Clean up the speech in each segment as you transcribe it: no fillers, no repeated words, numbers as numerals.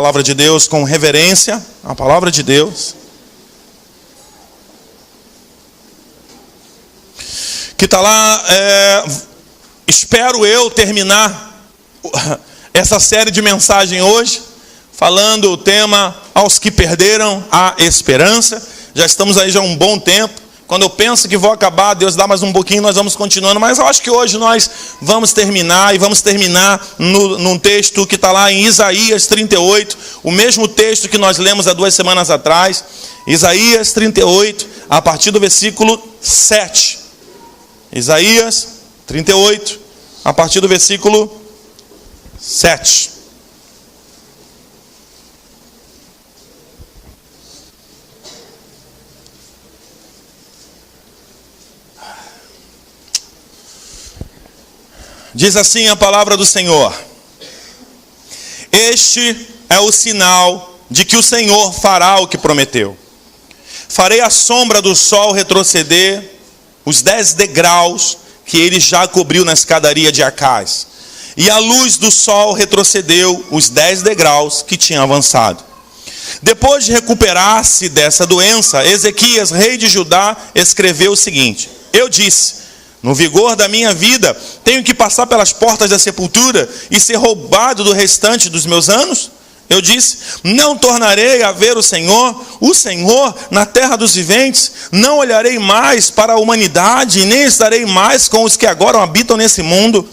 Palavra de Deus com reverência, a palavra de Deus, que está lá, espero eu terminar essa série de mensagem hoje, falando o tema aos que perderam a esperança. Já estamos aí já há um bom tempo. Quando eu penso que vou acabar, Deus dá mais um pouquinho, nós vamos continuando. Mas eu acho que hoje nós vamos terminar, e vamos terminar num texto que está lá em Isaías 38, o mesmo texto que nós lemos há 2 semanas atrás. Isaías 38, a partir do versículo 7. Isaías 38, a partir do versículo 7. Diz assim a palavra do Senhor: este é o sinal de que o Senhor fará o que prometeu. Farei a sombra do sol retroceder os 10 degraus que ele já cobriu na escadaria de Acás. E a luz do sol retrocedeu os 10 degraus que tinha avançado. Depois de recuperar-se dessa doença, Ezequias, rei de Judá, escreveu o seguinte: eu disse, no vigor da minha vida, tenho que passar pelas portas da sepultura e ser roubado do restante dos meus anos? Eu disse, não tornarei a ver o Senhor na terra dos viventes. Não olharei mais para a humanidade, nem estarei mais com os que agora habitam nesse mundo.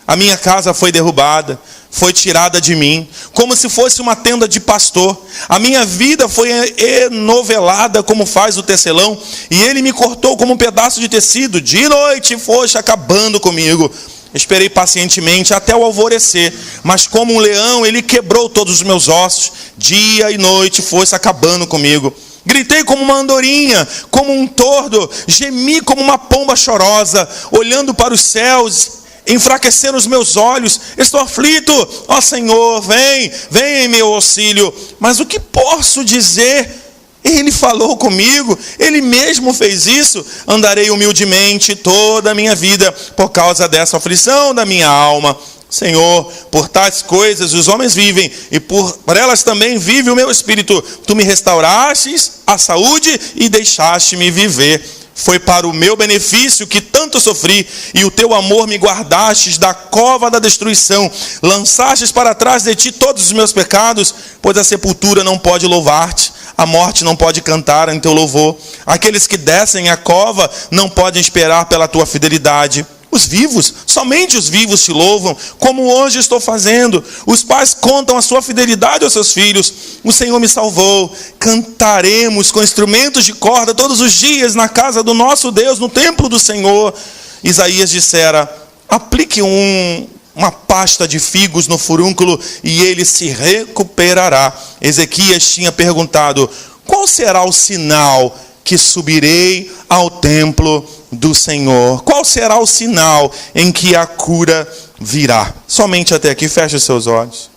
A minha casa foi derrubada, foi tirada de mim, como se fosse uma tenda de pastor. A minha vida foi enovelada como faz o tecelão, e ele me cortou como um pedaço de tecido. De noite foste acabando comigo. Esperei pacientemente até o alvorecer, mas como um leão ele quebrou todos os meus ossos. Dia e noite foste acabando comigo. Gritei como uma andorinha, como um tordo, gemi como uma pomba chorosa, olhando para os céus. Enfraqueceram os meus olhos, estou aflito. Ó Senhor, vem em meu auxílio. Mas o que posso dizer? Ele falou comigo, ele mesmo fez isso. Andarei humildemente toda a minha vida por causa dessa aflição da minha alma. Senhor, por tais coisas os homens vivem, e por elas também vive o meu espírito. Tu me restaurastes a saúde e deixaste-me viver. Foi para o meu benefício que tanto sofri, e o teu amor me guardastes da cova da destruição. Lançastes para trás de ti todos os meus pecados, pois a sepultura não pode louvar-te, a morte não pode cantar em teu louvor. Aqueles que descem à cova não podem esperar pela tua fidelidade. Os vivos, somente os vivos te louvam, como hoje estou fazendo. Os pais contam a sua fidelidade aos seus filhos. O Senhor me salvou. Cantaremos com instrumentos de corda todos os dias na casa do nosso Deus, no templo do Senhor. Isaías dissera, aplique uma pasta de figos no furúnculo e ele se recuperará. Ezequias tinha perguntado, qual será o sinal que subirei ao templo do Senhor? Qual será o sinal em que a cura virá? Somente até aqui, feche os seus olhos.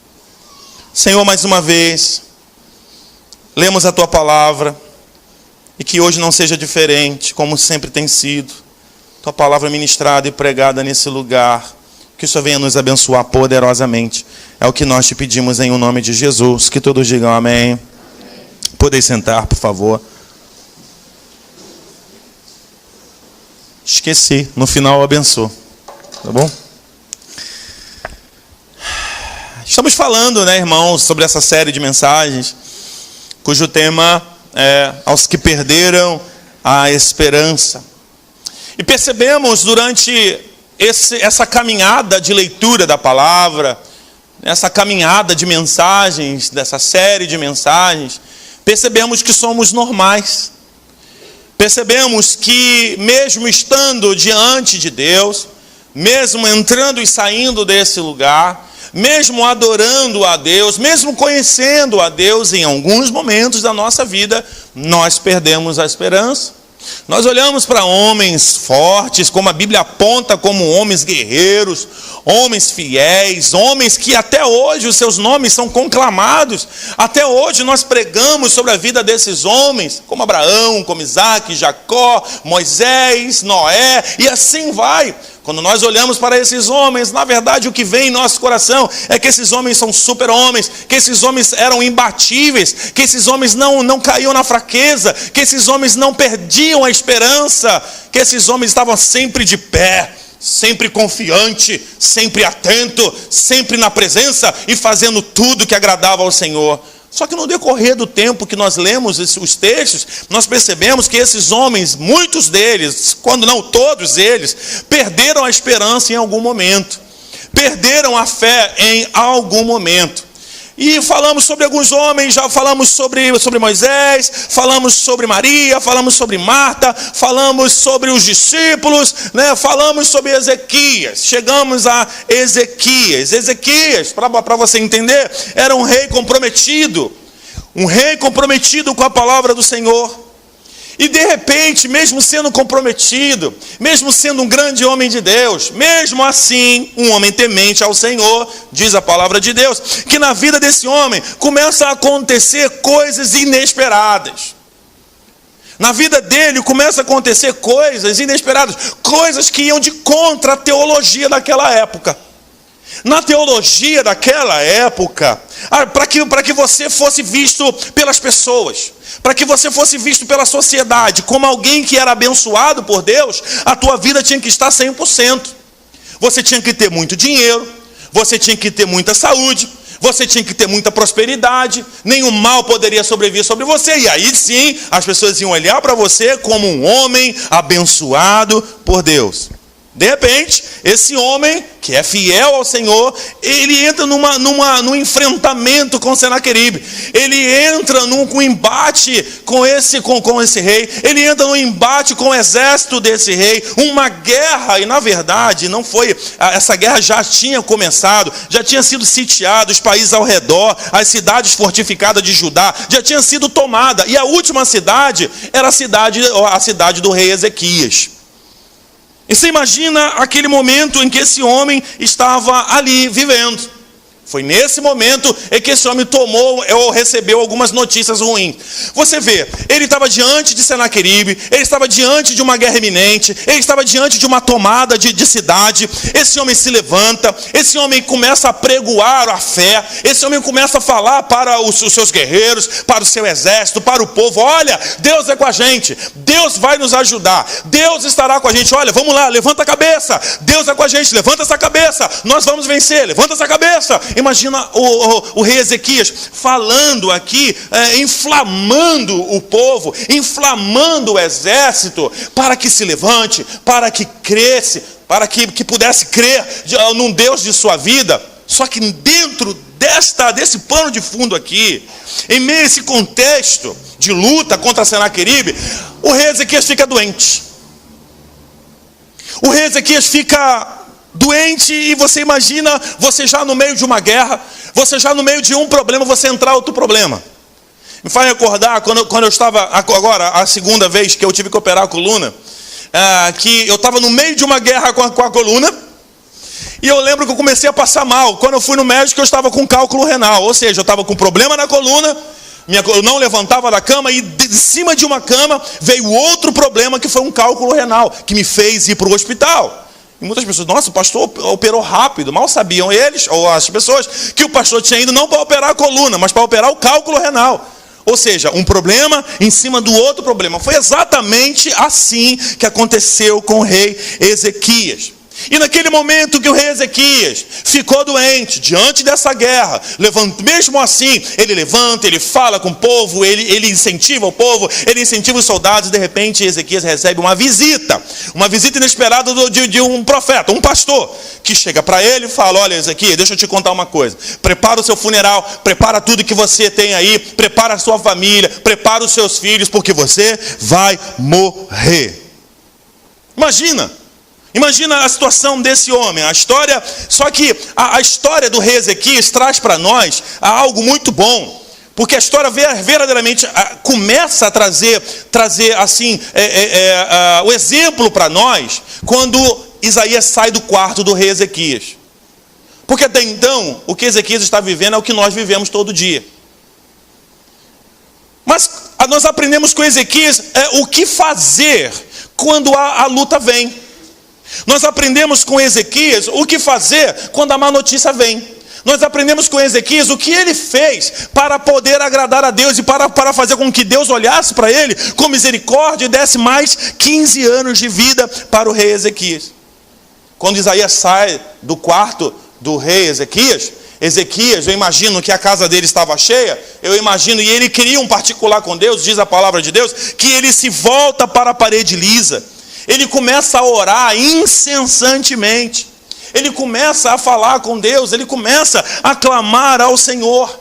Senhor, mais uma vez, lemos a Tua palavra, e que hoje não seja diferente, como sempre tem sido. Tua palavra ministrada e pregada nesse lugar, que o Senhor venha nos abençoar poderosamente. É o que nós te pedimos em nome de Jesus. Que todos digam amém. Podem sentar, por favor. Esqueci, no final eu abençoo, tá bom? Estamos falando, irmãos, sobre essa série de mensagens, cujo tema é aos que perderam a esperança. E percebemos durante essa caminhada de leitura da palavra, essa caminhada de mensagens, dessa série de mensagens, percebemos que somos normais. Percebemos que mesmo estando diante de Deus, mesmo entrando e saindo desse lugar, mesmo adorando a Deus, mesmo conhecendo a Deus, em alguns momentos da nossa vida, nós perdemos a esperança. Nós olhamos para homens fortes, como a Bíblia aponta como homens guerreiros, homens fiéis, homens que até hoje os seus nomes são conclamados. Até hoje nós pregamos sobre a vida desses homens, como Abraão, como Isaac, Jacó, Moisés, Noé, e assim vai. Quando nós olhamos para esses homens, na verdade o que vem em nosso coração é que esses homens são super-homens, que esses homens eram imbatíveis, que esses homens não caíam na fraqueza, que esses homens não perdiam a esperança, que esses homens estavam sempre de pé, sempre confiante, sempre atento, sempre na presença e fazendo tudo que agradava ao Senhor. Só que no decorrer do tempo que nós lemos os textos, nós percebemos que esses homens, muitos deles, quando não todos eles, perderam a esperança em algum momento. Perderam a fé em algum momento. E falamos sobre alguns homens, já falamos sobre Moisés, falamos sobre Maria, falamos sobre Marta, falamos sobre os discípulos, né? Falamos sobre Ezequias. Chegamos a Ezequias. Ezequias, para você entender, era um rei comprometido com a palavra do Senhor. E de repente, mesmo sendo comprometido, mesmo sendo um grande homem de Deus, mesmo assim, um homem temente ao Senhor, diz a palavra de Deus, que na vida desse homem começam a acontecer coisas inesperadas. Na vida dele começam a acontecer coisas inesperadas, coisas que iam de contra a teologia daquela época. Na teologia daquela época, para que você fosse visto pelas pessoas, para que você fosse visto pela sociedade como alguém que era abençoado por Deus, a tua vida tinha que estar 100%. Você tinha que ter muito dinheiro, você tinha que ter muita saúde, você tinha que ter muita prosperidade, nenhum mal poderia sobreviver sobre você, e aí sim as pessoas iam olhar para você como um homem abençoado por Deus. De repente, esse homem que é fiel ao Senhor, ele entra num enfrentamento com Senaqueribe. Ele entra num embate com esse rei. Ele entra num embate com o exército desse rei. Uma guerra, e na verdade, não foi... Essa guerra já tinha começado, já tinha sido sitiado, os países ao redor, as cidades fortificadas de Judá, já tinha sido tomada. E a última cidade era a cidade do rei Ezequias. E você imagina aquele momento em que esse homem estava ali vivendo. Foi nesse momento em que esse homem tomou ou recebeu algumas notícias ruins. Você vê, ele estava diante de Senaqueribe, ele estava diante de uma guerra iminente, ele estava diante de uma tomada de cidade. Esse homem se levanta, esse homem começa a pregoar a fé, esse homem começa a falar para os seus guerreiros, para o seu exército, para o povo: olha, Deus é com a gente, Deus vai nos ajudar, Deus estará com a gente, olha, vamos lá, levanta a cabeça, Deus é com a gente, levanta essa cabeça, nós vamos vencer, levanta essa cabeça. Imagina o rei Ezequias falando aqui, inflamando o povo, inflamando o exército, para que se levante, para que cresce, para que pudesse crer num Deus de sua vida. Só que dentro desse pano de fundo aqui, em meio a esse contexto de luta contra Senaqueribe, o rei Ezequias fica doente. O rei Ezequias fica doente, e você imagina, você já no meio de uma guerra, você já no meio de um problema, você entrar em outro problema. Me faz recordar quando eu estava, agora, a segunda vez que eu tive que operar a coluna, que eu estava no meio de uma guerra com a coluna, e eu lembro que eu comecei a passar mal. Quando eu fui no médico, eu estava com cálculo renal, ou seja, eu estava com problema na coluna, eu não levantava da cama, e de cima de uma cama veio outro problema, que foi um cálculo renal, que me fez ir para o hospital. E muitas pessoas: nossa, o pastor operou rápido. Mal sabiam eles, ou as pessoas, que o pastor tinha ido não para operar a coluna, mas para operar o cálculo renal. Ou seja, um problema em cima do outro problema. Foi exatamente assim que aconteceu com o rei Ezequias. E naquele momento que o rei Ezequias ficou doente, diante dessa guerra, mesmo assim, ele levanta, ele fala com o povo, ele incentiva o povo, ele incentiva os soldados, e de repente Ezequias recebe uma visita inesperada de um profeta, um pastor, que chega para ele e fala: olha, Ezequias, deixa eu te contar uma coisa, prepara o seu funeral, prepara tudo que você tem aí, prepara a sua família, prepara os seus filhos, porque você vai morrer. Imagina a situação desse homem, a história. Só que a história do rei Ezequias traz para nós algo muito bom, porque a história verdadeiramente começa a trazer assim, o exemplo para nós, quando Isaías sai do quarto do rei Ezequias. Porque até então, o que Ezequias está vivendo é o que nós vivemos todo dia. Mas nós aprendemos com Ezequias o que fazer quando a luta vem. Nós aprendemos com Ezequias o que fazer quando a má notícia vem. Nós aprendemos com Ezequias o que ele fez para poder agradar a Deus e para fazer com que Deus olhasse para ele com misericórdia e desse mais 15 anos de vida para o rei Ezequias. Quando Isaías sai do quarto do rei Ezequias, eu imagino que a casa dele estava cheia, e ele queria um particular com Deus, diz a palavra de Deus, que ele se volta para a parede lisa. Ele começa a orar incessantemente. Ele começa a falar com Deus, ele começa a clamar ao Senhor.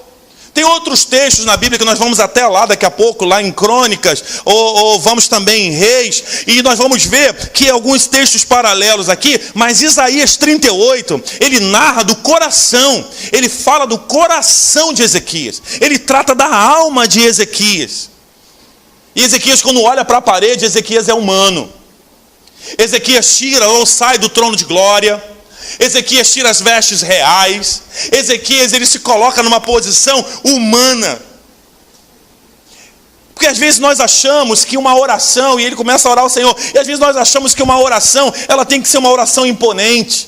Tem outros textos na Bíblia que nós vamos até lá daqui a pouco, lá em Crônicas, ou vamos também em Reis, e nós vamos ver que alguns textos paralelos aqui, mas Isaías 38, ele narra do coração, ele fala do coração de Ezequias, ele trata da alma de Ezequias. E Ezequias, quando olha para a parede, Ezequias é humano. Ezequias tira ou sai do trono de glória. Ezequias tira as vestes reais. Ezequias, ele se coloca numa posição humana. Porque às vezes nós achamos que uma oração, e ele começa a orar ao Senhor, e às vezes nós achamos que uma oração, ela tem que ser uma oração imponente.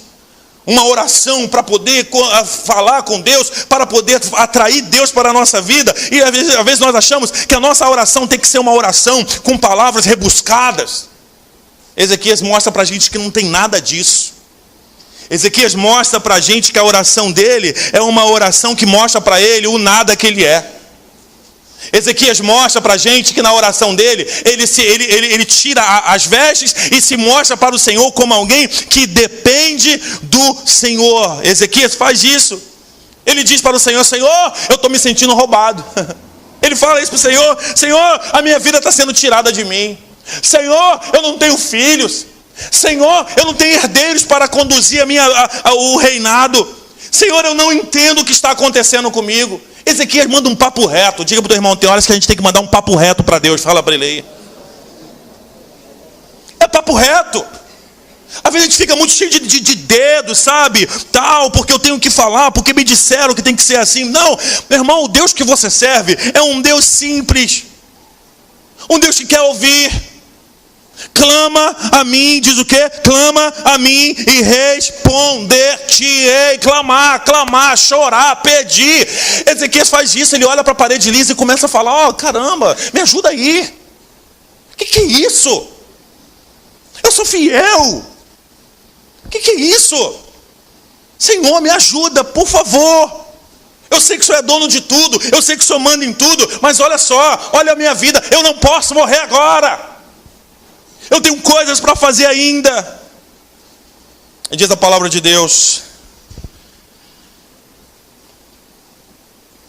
Uma oração para poder falar com Deus, para poder atrair Deus para a nossa vida. E às vezes nós achamos que a nossa oração tem que ser uma oração com palavras rebuscadas. Ezequias mostra para a gente que não tem nada disso. Ezequias mostra para a gente que a oração dele é uma oração que mostra para ele o nada que ele é. Ezequias mostra para a gente que na oração dele, ele tira as vestes e se mostra para o Senhor como alguém que depende do Senhor. Ezequias faz isso. Ele diz para o Senhor: Senhor, eu estou me sentindo roubado. Ele fala isso para o Senhor: Senhor, a minha vida está sendo tirada de mim. Senhor, eu não tenho filhos. Senhor, eu não tenho herdeiros para conduzir o reinado. Senhor, eu não entendo o que está acontecendo comigo. Ezequias manda um papo reto. Diga para o teu irmão: tem horas que a gente tem que mandar um papo reto para Deus. Fala para ele aí. É papo reto. Às vezes a gente fica muito cheio de dedos, sabe? Tal, porque eu tenho que falar, porque me disseram que tem que ser assim. Não, meu irmão, o Deus que você serve é um Deus simples. Um Deus que quer ouvir. Clama a mim, diz o quê? Clama a mim e responder-te-ei. Clamar, chorar, pedir. Ezequias faz isso, ele olha para a parede lisa e começa a falar: ó, caramba, me ajuda aí. O que é isso? Eu sou fiel. O que é isso? Senhor, me ajuda, por favor. Eu sei que o Senhor é dono de tudo, eu sei que o Senhor manda em tudo, mas olha só, olha a minha vida, eu não posso morrer agora. Eu tenho coisas para fazer ainda. E diz a palavra de Deus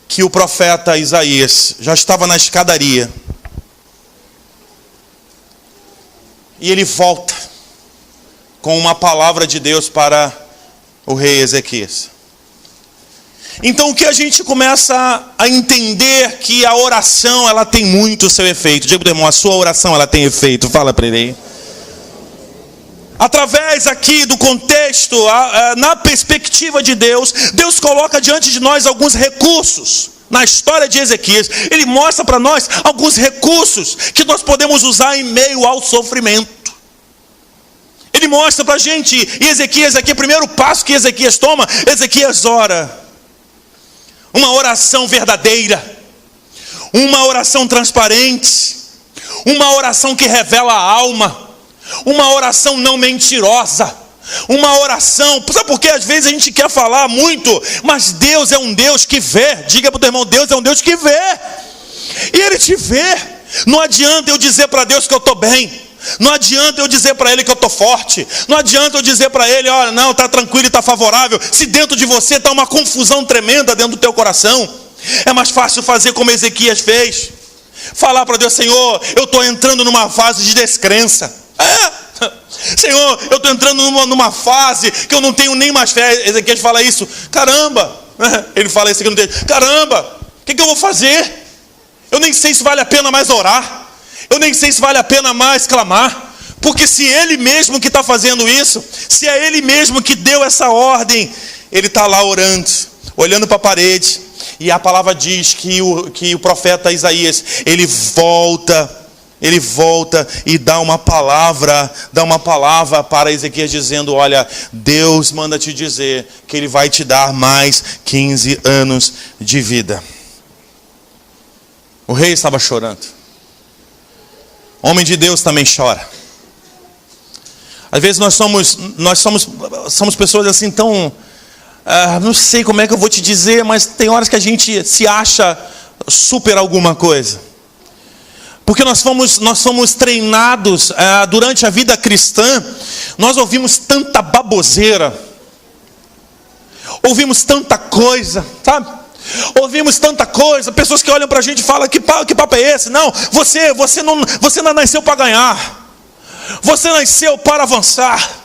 que o profeta Isaías já estava na escadaria. E ele volta com uma palavra de Deus para o rei Ezequias. Então o que a gente começa a entender que a oração, ela tem muito o seu efeito. Diga para o irmão: a sua oração, ela tem efeito. Fala para ele aí. Através aqui do contexto, na perspectiva de Deus, Deus coloca diante de nós alguns recursos. Na história de Ezequias, ele mostra para nós alguns recursos que nós podemos usar em meio ao sofrimento. Ele mostra para a gente, e Ezequias aqui, o primeiro passo que Ezequias toma, Ezequias ora. Uma oração verdadeira, uma oração transparente, uma oração que revela a alma, uma oração não mentirosa, uma oração, sabe por quê? Às vezes a gente quer falar muito, mas Deus é um Deus que vê. Diga para o teu irmão: Deus é um Deus que vê, e Ele te vê. Não adianta eu dizer para Deus que eu estou bem, não adianta eu dizer para Ele que eu estou forte, não adianta eu dizer para Ele: olha, não, está tranquilo e está favorável, se dentro de você está uma confusão tremenda dentro do teu coração. É mais fácil fazer como Ezequias fez, falar para Deus: Senhor, eu estou entrando numa fase de descrença. Senhor, eu estou entrando numa fase que eu não tenho nem mais fé. Ezequias fala isso: caramba, ele fala isso aqui no texto: caramba, o que eu vou fazer? Eu nem sei se vale a pena mais orar, eu nem sei se vale a pena mais clamar, porque se Ele mesmo que está fazendo isso, se é Ele mesmo que deu essa ordem, Ele está lá orando, olhando para a parede, e a palavra diz que o profeta Isaías, ele volta ele volta e dá uma palavra para Ezequias dizendo: olha, Deus manda te dizer que ele vai te dar mais 15 anos de vida. O rei estava chorando. Homem de Deus também chora. Às vezes nós somos pessoas assim tão... não sei como é que eu vou te dizer, mas tem horas que a gente se acha super alguma coisa. Porque nós fomos treinados durante a vida cristã. Nós ouvimos tanta baboseira. Ouvimos tanta coisa, sabe? Ouvimos tanta coisa. Pessoas que olham para a gente e falam: que papo é esse? Não, você não nasceu para ganhar. Você nasceu para avançar.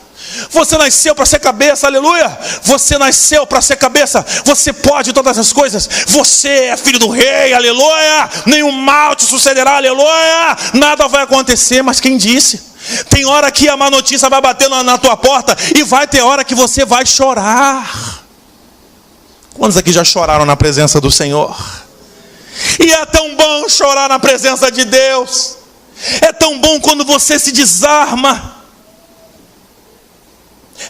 Você nasceu para ser cabeça, aleluia. Você nasceu para ser cabeça. Você pode todas as coisas. Você é filho do rei, aleluia. Nenhum mal te sucederá, aleluia. Nada vai acontecer. Mas quem disse? Tem hora que a má notícia vai bater na tua porta, e vai ter hora que você vai chorar. Quantos aqui já choraram na presença do Senhor? E é tão bom chorar na presença de Deus. É tão bom quando você se desarma.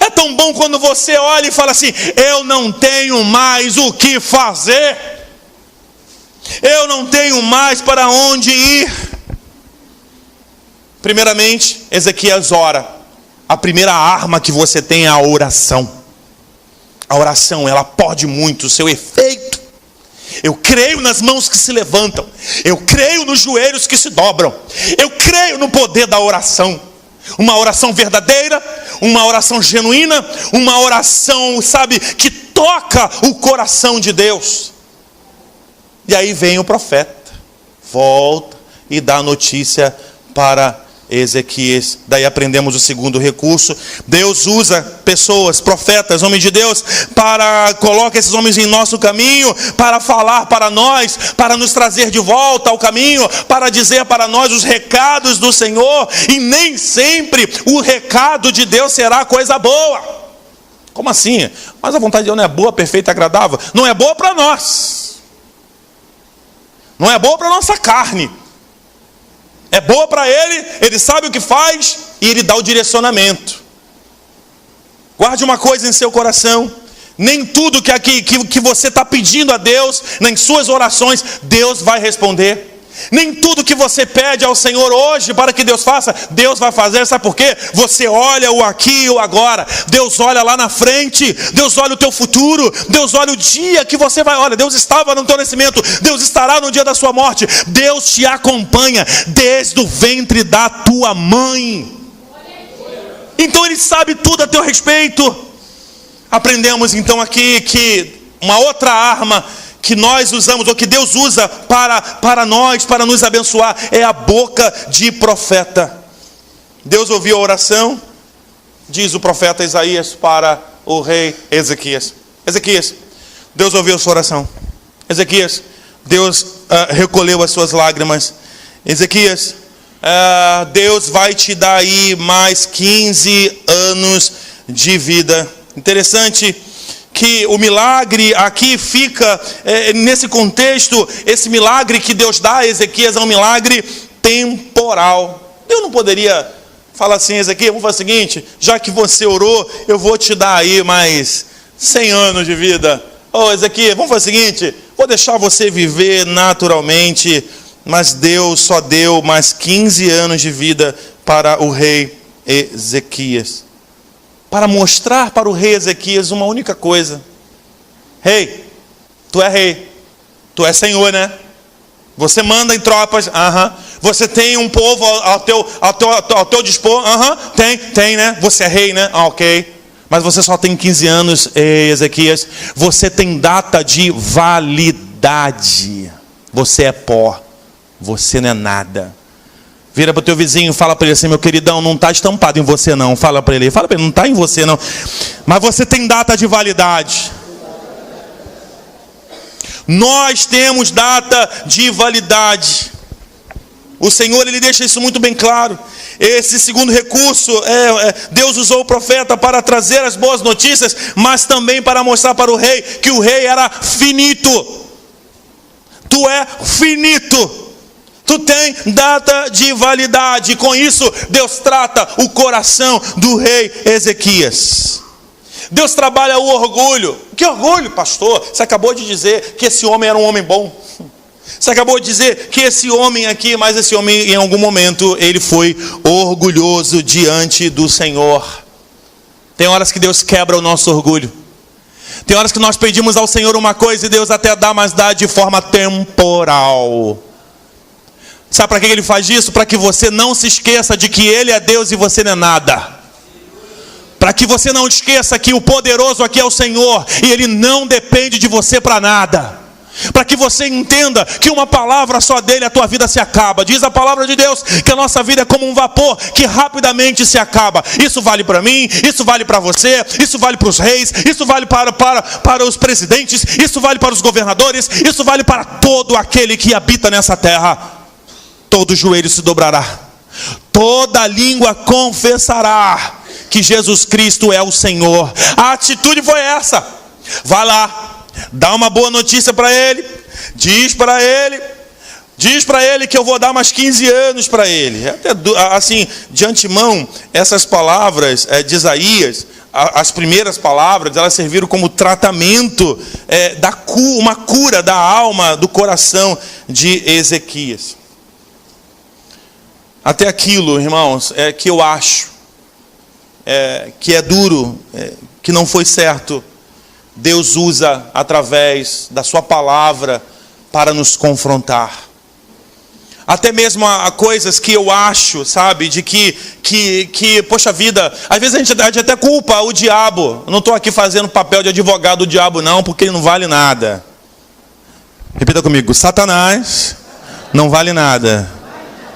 É tão bom quando você olha e fala assim: eu não tenho mais o que fazer. Eu não tenho mais para onde ir. Primeiramente, Ezequias ora. A primeira arma que você tem é a oração. A oração, ela pode muito o seu efeito. Eu creio nas mãos que se levantam. Eu creio nos joelhos que se dobram. Eu creio no poder da oração. Uma oração verdadeira, uma oração genuína, uma oração, sabe, que toca o coração de Deus. E aí vem o profeta, volta e dá a notícia para Ezequias. Daí aprendemos o segundo recurso. Deus usa pessoas, profetas, homens de Deus, coloca esses homens em nosso caminho, para falar para nós, para nos trazer de volta ao caminho, para dizer para nós os recados do Senhor. E nem sempre o recado de Deus será coisa boa. Como assim? Mas a vontade de Deus não é boa, perfeita e agradável? Não é boa para nós. Não é boa para a nossa carne. É boa para ele sabe o que faz e ele dá o direcionamento. Guarde uma coisa em seu coração: nem tudo que você está pedindo a Deus, nem suas orações, Deus vai responder. Nem tudo que você pede ao Senhor hoje para que Deus faça, Deus vai fazer. Sabe por quê? Você olha o aqui e o agora. Deus olha lá na frente. Deus olha o teu futuro. Deus olha o dia que você vai. Olha, Deus estava no teu nascimento. Deus estará no dia da sua morte. Deus te acompanha desde o ventre da tua mãe. Então Ele sabe tudo a teu respeito. Aprendemos então aqui que uma outra arma que nós usamos, ou que Deus usa para nós, para nos abençoar, é a boca de profeta. Deus ouviu a oração, diz o profeta Isaías para o rei Ezequias: Ezequias, Deus ouviu a sua oração. Ezequias, Deus recolheu as suas lágrimas. Ezequias, Deus vai te dar aí mais 15 anos de vida. Interessante que o milagre aqui fica, nesse contexto, esse milagre que Deus dá a Ezequias é um milagre temporal. Deus não poderia falar assim: Ezequias, vamos fazer o seguinte, já que você orou, eu vou te dar aí mais 100 anos de vida. Ezequias, vamos fazer o seguinte, vou deixar você viver naturalmente. Mas Deus só deu mais 15 anos de vida para o rei Ezequias, para mostrar para o rei Ezequias uma única coisa: rei, tu é rei, tu é senhor, né? Você manda em tropas, você tem um povo ao teu dispor, tem, né? Você é rei, né? Ok. Mas você só tem 15 anos, Ezequias. Você tem data de validade. Você é pó, você não é nada. Vira para o teu vizinho e fala para ele assim: meu queridão, não está estampado em você não. Fala para ele, não está em você não. Mas você tem data de validade. Nós temos data de validade. O Senhor, Ele deixa isso muito bem claro. Esse segundo recurso, Deus usou o profeta para trazer as boas notícias, mas também para mostrar para o rei que o rei era finito. Tu é finito. Tu tem data de validade. Com isso, Deus trata o coração do rei Ezequias. Deus trabalha o orgulho. Que orgulho, pastor? Você acabou de dizer que esse homem era um homem bom. Você acabou de dizer que esse homem aqui, mas esse homem em algum momento, ele foi orgulhoso diante do Senhor. Tem horas que Deus quebra o nosso orgulho. Tem horas que nós pedimos ao Senhor uma coisa e Deus até dá, mas dá de forma temporal. Sabe para que Ele faz isso? Para que você não se esqueça de que Ele é Deus e você não é nada. Para que você não esqueça que o poderoso aqui é o Senhor e Ele não depende de você para nada. Para que você entenda que uma palavra só dele a tua vida se acaba. Diz a palavra de Deus que a nossa vida é como um vapor que rapidamente se acaba. Isso vale para mim, isso vale para você, isso vale para os reis, isso vale para os presidentes, isso vale para os governadores, isso vale para todo aquele que habita nessa terra. Todo joelho se dobrará, toda língua confessará que Jesus Cristo é o Senhor. A atitude foi essa. Vai lá, dá uma boa notícia para ele, diz para ele que eu vou dar mais 15 anos para ele. Até, assim, de antemão, essas palavras de Isaías, as primeiras palavras, elas serviram como tratamento, uma cura da alma, do coração de Ezequias. Até aquilo, irmãos, que eu acho que é duro, que não foi certo, Deus usa através da sua palavra para nos confrontar. Até mesmo a coisas que eu acho, sabe, de que poxa vida, às vezes a gente até culpa o diabo. Eu não estou aqui fazendo papel de advogado do diabo não, porque ele não vale nada. Repita comigo, Satanás não vale nada.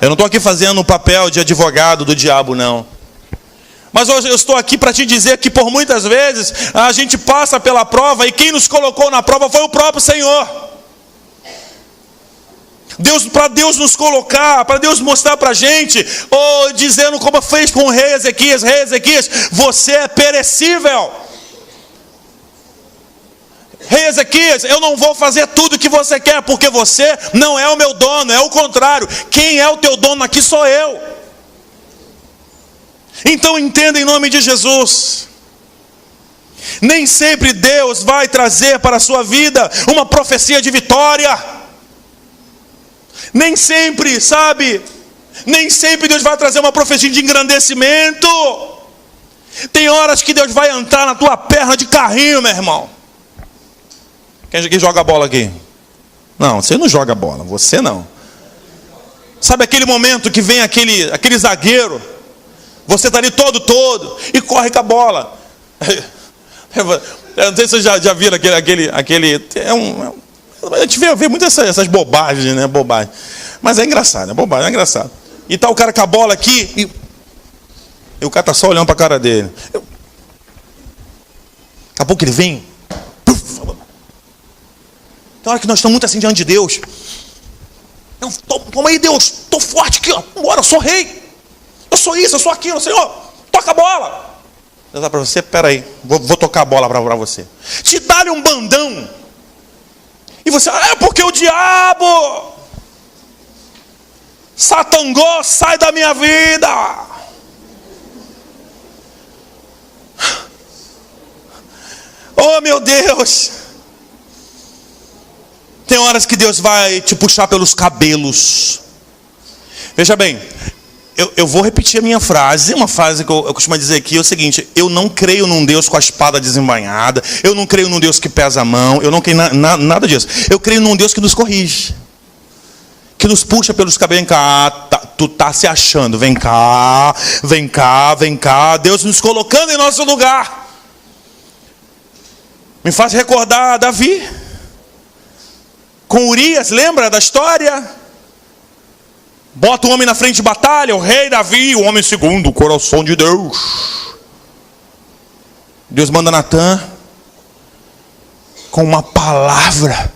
Eu não estou aqui fazendo o papel de advogado do diabo não. Mas hoje eu estou aqui para te dizer que por muitas vezes a gente passa pela prova e quem nos colocou na prova foi o próprio Senhor. Para Deus nos colocar, para Deus mostrar para a gente, dizendo como fez com o rei Ezequias: rei Ezequias, você é perecível. Rei Ezequias, eu não vou fazer tudo o que você quer, porque você não é o meu dono, é o contrário. Quem é o teu dono aqui sou eu. Então entenda em nome de Jesus. Nem sempre Deus vai trazer para a sua vida uma profecia de vitória. Nem sempre, sabe? Nem sempre Deus vai trazer uma profecia de engrandecimento. Tem horas que Deus vai entrar na tua perna de carrinho, meu irmão. Quem joga bola aqui? Não, você não joga bola, você não. Sabe aquele momento que vem aquele zagueiro, você está ali todo e corre com a bola. Eu não sei se vocês já viram aquele a gente vê muito essas bobagens, né? Bobagem. Mas é engraçado, é bobagem, é engraçado. E tá o cara com a bola aqui e o cara tá só olhando para a cara dele. Daqui a pouco ele vem. Tem hora que nós estamos muito assim diante de Deus. Toma aí, Deus, estou forte aqui, ó. Bora, eu sou rei. Eu sou isso, eu sou aquilo, Senhor. Toca a bola. Deus dá para você, peraí, vou tocar a bola para você. Te dá-lhe um bandão. E você, é porque o diabo, Satangô, sai da minha vida. Oh meu Deus. Tem horas que Deus vai te puxar pelos cabelos. Veja bem, eu vou repetir a minha frase. Uma frase que eu costumo dizer aqui é o seguinte: eu não creio num Deus com a espada desembainhada. Eu não creio num Deus que pesa a mão. Eu não creio nada disso. Eu creio num Deus que nos corrige, que nos puxa pelos cabelos. Vem cá, tu tá se achando. Vem cá, vem cá, vem cá. Deus nos colocando em nosso lugar. Me faz recordar Davi com Urias, lembra da história? Bota o homem na frente de batalha, o rei Davi, o homem segundo o coração de Deus. Deus manda Natã com uma palavra.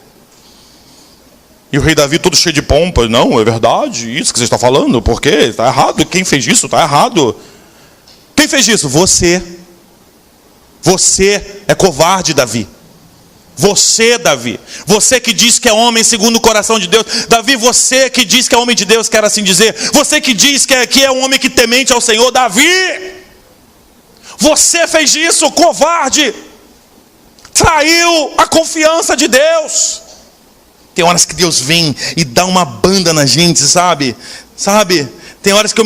E o rei Davi todo cheio de pompa: não, é verdade, isso que você está falando, por quê? Está errado, quem fez isso? Está errado. Quem fez isso? Você. Você é covarde, Davi. Você, Davi, você que diz que é homem segundo o coração de Deus. Davi, você que diz que é homem de Deus, quero assim dizer. Você que diz que é um homem que temente ao Senhor. Davi, você fez isso, covarde. Traiu a confiança de Deus. Tem horas que Deus vem e dá uma banda na gente, sabe? Tem horas que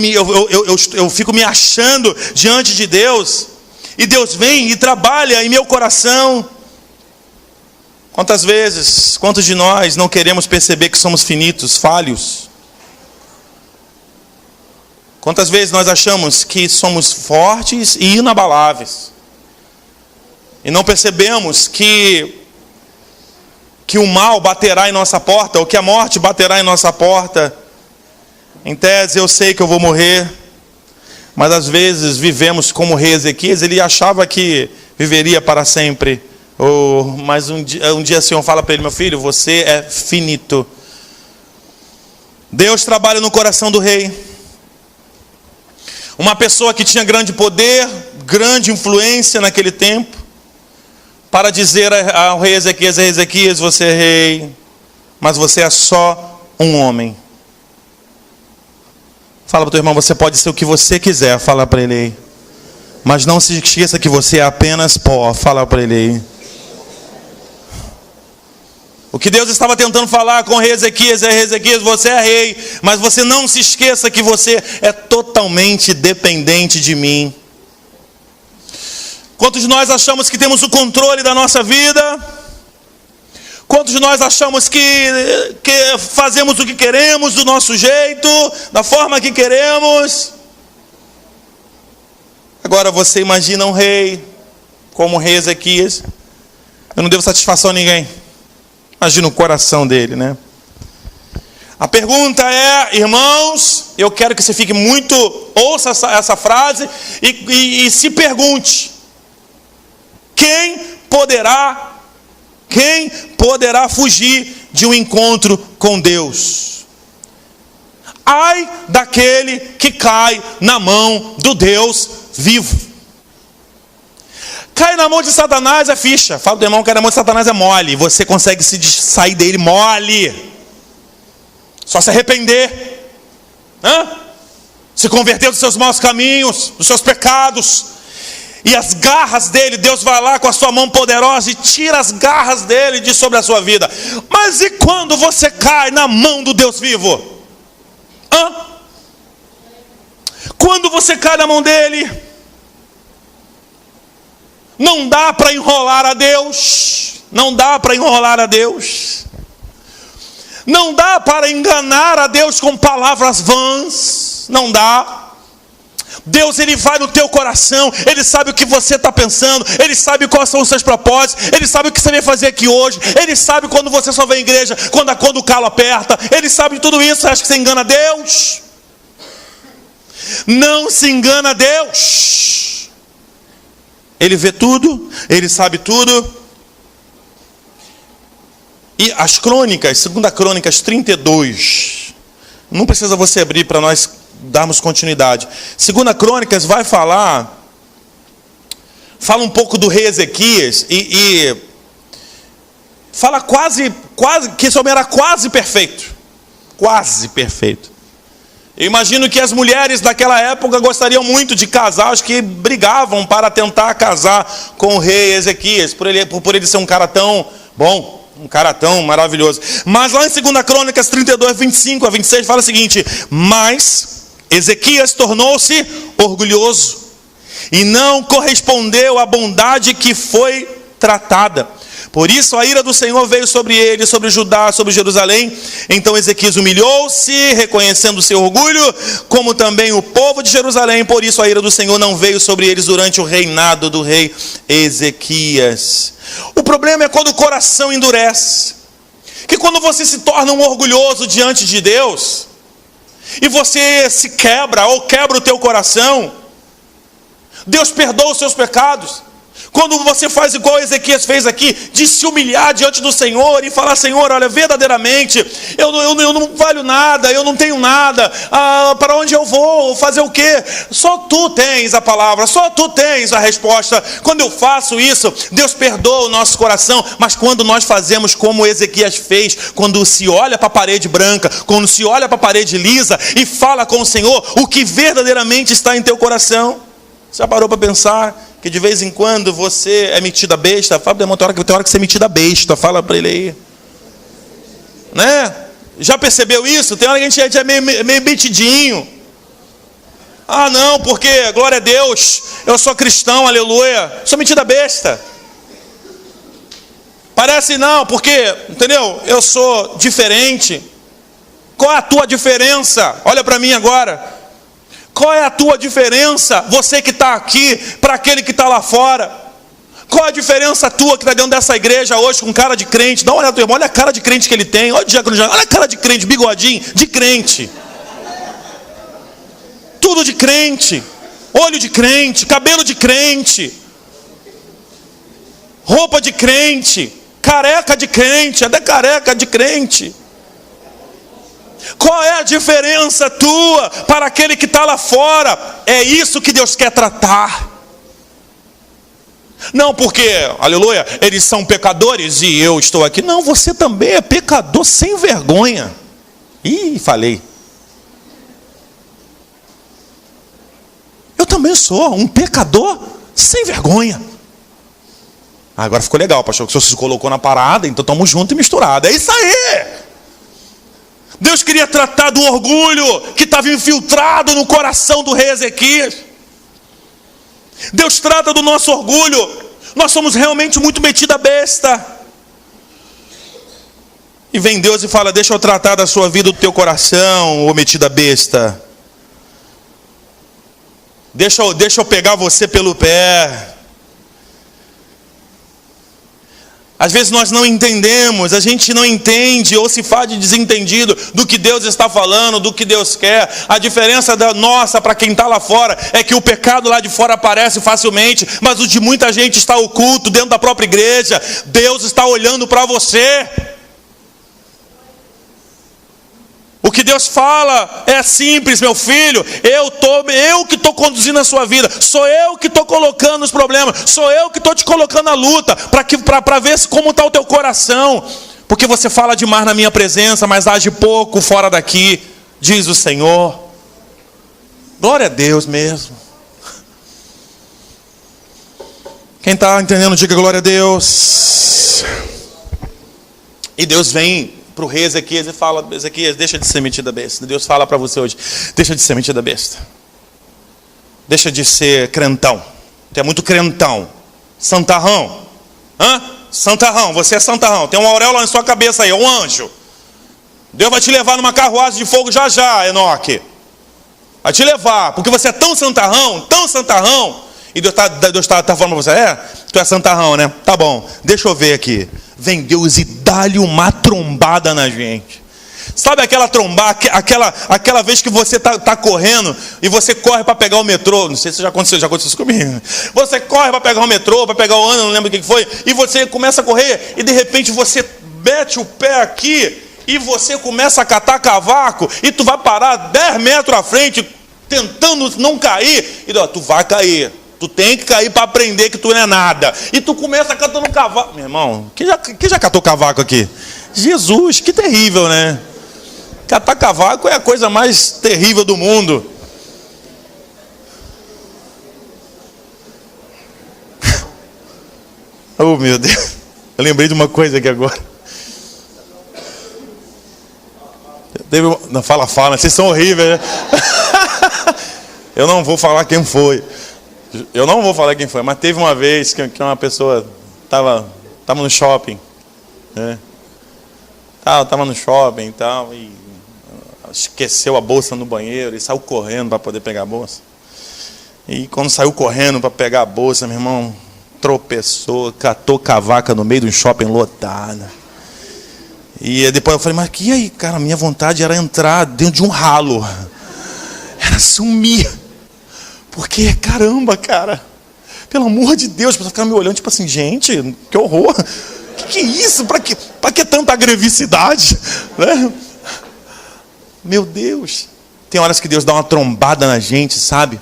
eu fico me achando diante de Deus. E Deus vem e trabalha em meu coração. Quantas vezes, quantos de nós não queremos perceber que somos finitos, falhos? Quantas vezes nós achamos que somos fortes e inabaláveis? E não percebemos que o mal baterá em nossa porta, ou que a morte baterá em nossa porta. Em tese, eu sei que eu vou morrer, mas às vezes vivemos como o rei Ezequias. Ele achava que viveria para sempre. Mas um dia o Senhor fala para ele: meu filho, você é finito. Deus trabalha no coração do rei. Uma pessoa que tinha grande poder, grande influência naquele tempo, para dizer ao rei Ezequias: Ezequias, você é rei, mas você é só um homem. Fala para o teu irmão: você pode ser o que você quiser. Fala para ele aí. Mas não se esqueça que você é apenas pó. Fala para ele aí. O que Deus estava tentando falar com o rei Ezequias é: Ezequias, você é rei, mas você não se esqueça que você é totalmente dependente de mim. Quantos de nós achamos que temos o controle da nossa vida? Quantos de nós achamos que fazemos o que queremos, do nosso jeito, da forma que queremos? Agora você imagina um rei, como o rei Ezequias. Eu não devo satisfação a ninguém. Imagina o coração dele, né? A pergunta é, irmãos, eu quero que você fique muito, ouça essa frase e se pergunte: quem poderá fugir de um encontro com Deus? Ai daquele que cai na mão do Deus vivo. Cai na mão de Satanás é ficha. Fala do irmão que cai na mão de Satanás é mole. Você consegue sair dele mole. Só se arrepender. Se converter dos seus maus caminhos, dos seus pecados. E as garras dele, Deus vai lá com a sua mão poderosa e tira as garras dele de sobre a sua vida. Mas e quando você cai na mão do Deus vivo? Quando você cai na mão dele, não dá para enrolar a Deus. Não dá para enrolar a Deus. Não dá para enganar a Deus com palavras vãs. Não dá. Deus, Ele vai no teu coração. Ele sabe o que você está pensando. Ele sabe quais são os seus propósitos. Ele sabe o que você vai fazer aqui hoje. Ele sabe quando você só vem à igreja, quando o calo aperta. Ele sabe de tudo isso. Você acha que você engana Deus? Não se engana Deus. Ele vê tudo, Ele sabe tudo. E as crônicas, 2 Crônicas 32, não precisa você abrir para nós darmos continuidade. 2 Crônicas vai fala um pouco do rei Ezequias e fala quase que esse homem era quase perfeito. Quase perfeito. Eu imagino que as mulheres daquela época gostariam muito de casar, acho que brigavam para tentar casar com o rei Ezequias, por ele ser um cara tão bom, um cara tão maravilhoso. Mas lá em 2 Crônicas 32, 25 a 26, fala o seguinte: mas Ezequias tornou-se orgulhoso e não correspondeu à bondade que foi tratada. Por isso a ira do Senhor veio sobre ele, sobre Judá, sobre Jerusalém. Então Ezequias humilhou-se, reconhecendo o seu orgulho, como também o povo de Jerusalém. Por isso a ira do Senhor não veio sobre eles durante o reinado do rei Ezequias. O problema é quando o coração endurece. Que quando você se torna um orgulhoso diante de Deus, e você se quebra, ou quebra o teu coração, Deus perdoa os seus pecados. Quando você faz igual Ezequias fez aqui, de se humilhar diante do Senhor e falar: Senhor, olha, verdadeiramente, eu não valho nada, eu não tenho nada, para onde eu vou, fazer o quê? Só Tu tens a palavra, só Tu tens a resposta. Quando eu faço isso, Deus perdoa o nosso coração. Mas quando nós fazemos como Ezequias fez, quando se olha para a parede branca, quando se olha para a parede lisa e fala com o Senhor o que verdadeiramente está em teu coração. Já parou para pensar que de vez em quando você é metido a besta? Fala, tem hora que você é metido a besta. Fala para ele aí. Né? Já percebeu isso? Tem hora que a gente é meio metidinho. Ah, não, porque, glória a Deus, eu sou cristão, aleluia. Sou metido a besta. Parece não, porque, entendeu? Eu sou diferente. Qual é a tua diferença? Olha para mim agora. Qual é a tua diferença, você que está aqui, para aquele que está lá fora? Qual a diferença tua que está dentro dessa igreja hoje com cara de crente? Dá uma olhada, olha a cara de crente que ele tem. Olha a cara de crente, bigodinho, de crente. Tudo de crente. Olho de crente, cabelo de crente. Roupa de crente. Careca de crente, até careca de crente. Qual é a diferença tua para aquele que está lá fora? É isso que Deus quer tratar. Não porque, aleluia, eles são pecadores e eu estou aqui. Não, você também é pecador sem vergonha. Ih, falei. Eu também sou um pecador sem vergonha. Agora ficou legal, pastor, que o senhor se colocou na parada, então estamos juntos e misturados. É isso aí. Deus queria tratar do orgulho que estava infiltrado no coração do rei Ezequias. Deus trata do nosso orgulho. Nós somos realmente muito metidos a besta. E vem Deus e fala: deixa eu tratar da sua vida, do teu coração, ô metido a besta. Deixa eu pegar você pelo pé. Às vezes nós não entendemos, a gente não entende ou se faz de desentendido do que Deus está falando, do que Deus quer. A diferença da nossa para quem está lá fora é que o pecado lá de fora aparece facilmente, mas o de muita gente está oculto dentro da própria igreja. Deus está olhando para você. O que Deus fala é simples, meu filho. Eu que estou conduzindo a sua vida. Sou eu que estou colocando os problemas. Sou eu que estou te colocando a luta. Para ver como está o teu coração. Porque você fala demais na minha presença, mas age pouco fora daqui, diz o Senhor. Glória a Deus mesmo. Quem está entendendo, diga glória a Deus. E Deus vem para o rei Ezequias e fala: Ezequias, deixa de ser metido a besta. Deus fala para você hoje: deixa de ser metido a besta. Deixa de ser crentão. Tu é muito crentão. Santarrão. Santarrão, você é santarrão. Tem uma auréola na sua cabeça aí, é um anjo. Deus vai te levar numa carruagem de fogo já, Enoque. Vai te levar, porque você é tão santarrão. E Deus está falando para você: tu é santarrão, né? Tá bom, deixa eu ver aqui. Vem Deus e dá-lhe uma trombada na gente. Sabe aquela trombada, aquela vez que você está correndo e você corre para pegar o metrô? Não sei se já aconteceu isso comigo. Você corre para pegar o metrô, para pegar o ônibus, não lembro o que foi. E você começa a correr e de repente você mete o pé aqui e você começa a catar cavaco e tu vai parar 10 metros à frente tentando não cair. E tu vai cair. Tu tem que cair para aprender que tu não é nada. E tu começa catando cavaco. Meu irmão, quem já catou cavaco aqui? Jesus, que terrível, né? Catar cavaco é a coisa mais terrível do mundo. Oh, meu Deus. Eu lembrei de uma coisa aqui agora. Não, fala, vocês são horríveis, né? Eu não vou falar quem foi. Mas teve uma vez que uma pessoa estava no shopping, né? Estava no shopping e tal, e esqueceu a bolsa no banheiro e saiu correndo para poder pegar a bolsa. E quando saiu correndo para pegar a bolsa, meu irmão, tropeçou, catou cavaca no meio de um shopping lotado. E depois eu falei: mas e aí, cara, minha vontade era entrar dentro de um ralo, era sumir. Porque, caramba, cara, Pelo amor de Deus, a pessoa ficava me olhando, tipo assim, gente, que horror. Que é isso? Para que tanta agressividade? Né? Meu Deus. Tem horas que Deus dá uma trombada na gente, sabe?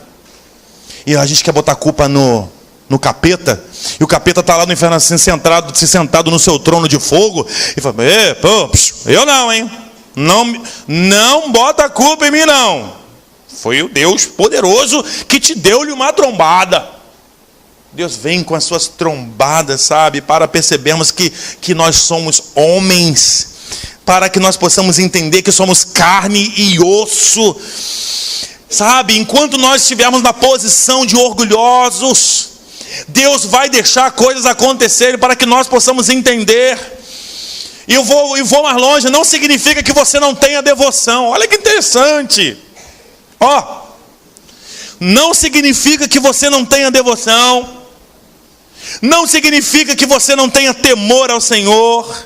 E a gente quer botar a culpa no capeta. E o capeta está lá no inferno assim, sentado no seu trono de fogo. E fala, eu não, hein? Não bota a culpa em mim, não. Foi o Deus poderoso que te deu-lhe uma trombada. Deus vem com as suas trombadas, sabe? Para percebermos que nós somos homens. Para que nós possamos entender que somos carne e osso. Sabe? Enquanto nós estivermos na posição de orgulhosos, Deus vai deixar coisas acontecerem para que nós possamos entender. E eu vou mais longe, não significa que você não tenha devoção. Olha que interessante. Não significa que você não tenha devoção. Não significa que você não tenha temor ao Senhor.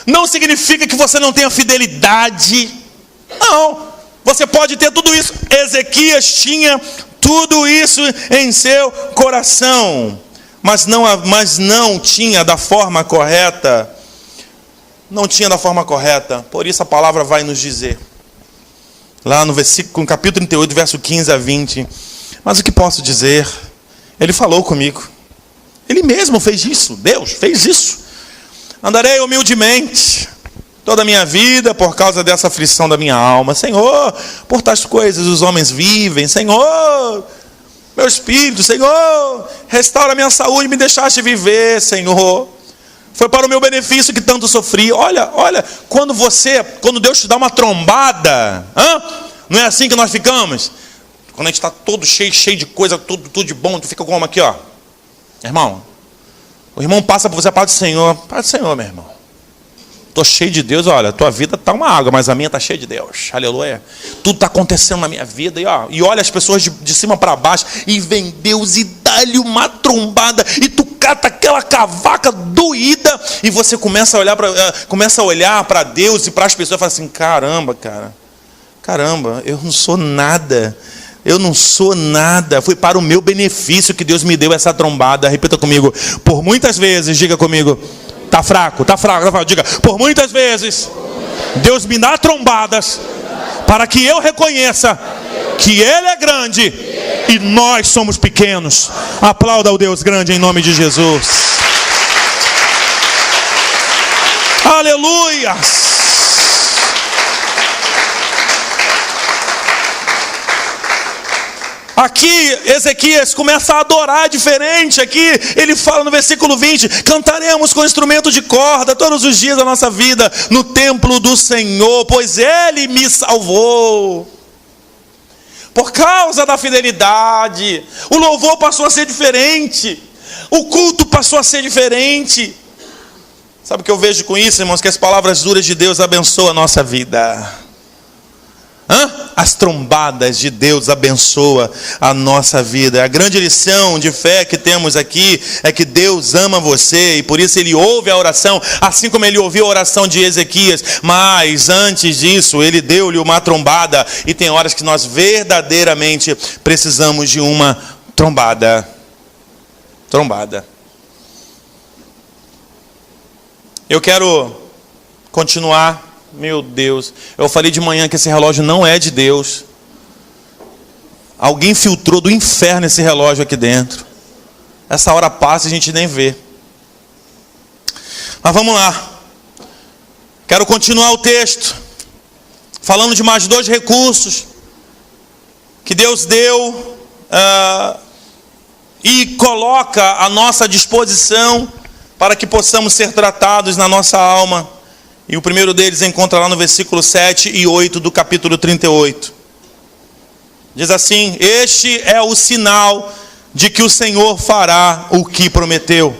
Não significa que você não tenha fidelidade. Não, você pode ter tudo isso. Ezequias tinha tudo isso em seu coração, mas não tinha da forma correta. Não tinha da forma correta. Por isso a palavra vai nos dizer, lá no capítulo 38, verso 15 a 20. Mas o que posso dizer? Ele falou comigo. Ele mesmo fez isso. Deus fez isso. Andarei humildemente toda a minha vida por causa dessa aflição da minha alma. Senhor, por tais coisas os homens vivem. Senhor, meu espírito, Senhor, restaura a minha saúde e me deixaste viver, Senhor. Foi para o meu benefício que tanto sofri. Olha, quando Deus te dá uma trombada, não é assim que nós ficamos? Quando a gente está todo cheio de coisa, tudo de bom, tu fica como aqui, ó. Irmão, o irmão passa por você, Pai do Senhor, meu irmão. Estou cheio de Deus, olha, tua vida está uma água, mas a minha está cheia de Deus, aleluia. Tudo está acontecendo na minha vida, e olha as pessoas de cima para baixo, e vem Deus e dá-lhe uma trombada, e tu cata aquela cavaca doída, e você começa a olhar para Deus e para as pessoas e fala assim, caramba, eu não sou nada. Foi para o meu benefício que Deus me deu essa trombada. Repita comigo. Por muitas vezes, diga comigo. Tá fraco. Diga, por muitas vezes, Deus me dá trombadas para que eu reconheça que Ele é grande e nós somos pequenos. Aplauda o Deus grande em nome de Jesus. Aleluia. Aqui Ezequias começa a adorar diferente. Aqui ele fala no versículo 20: cantaremos com instrumento de corda todos os dias da nossa vida no templo do Senhor, pois Ele me salvou. Por causa da fidelidade, o louvor passou a ser diferente, o culto passou a ser diferente. Sabe o que eu vejo com isso, irmãos? Que as palavras duras de Deus abençoam a nossa vida. As trombadas de Deus abençoam a nossa vida. A grande lição de fé que temos aqui é que Deus ama você e por isso Ele ouve a oração, assim como Ele ouviu a oração de Ezequias. Mas antes disso, Ele deu-lhe uma trombada. E tem horas que nós verdadeiramente precisamos de uma trombada. Eu quero continuar. Meu Deus, eu falei de manhã que esse relógio não é de Deus. Alguém filtrou do inferno esse relógio aqui dentro. Essa hora passa e a gente nem vê. Mas vamos lá. Quero continuar o texto, falando de mais 2 recursos que Deus deu e coloca à nossa disposição para que possamos ser tratados na nossa alma. E o primeiro deles encontra lá no versículo 7 e 8 do capítulo 38. Diz assim: este é o sinal de que o Senhor fará o que prometeu.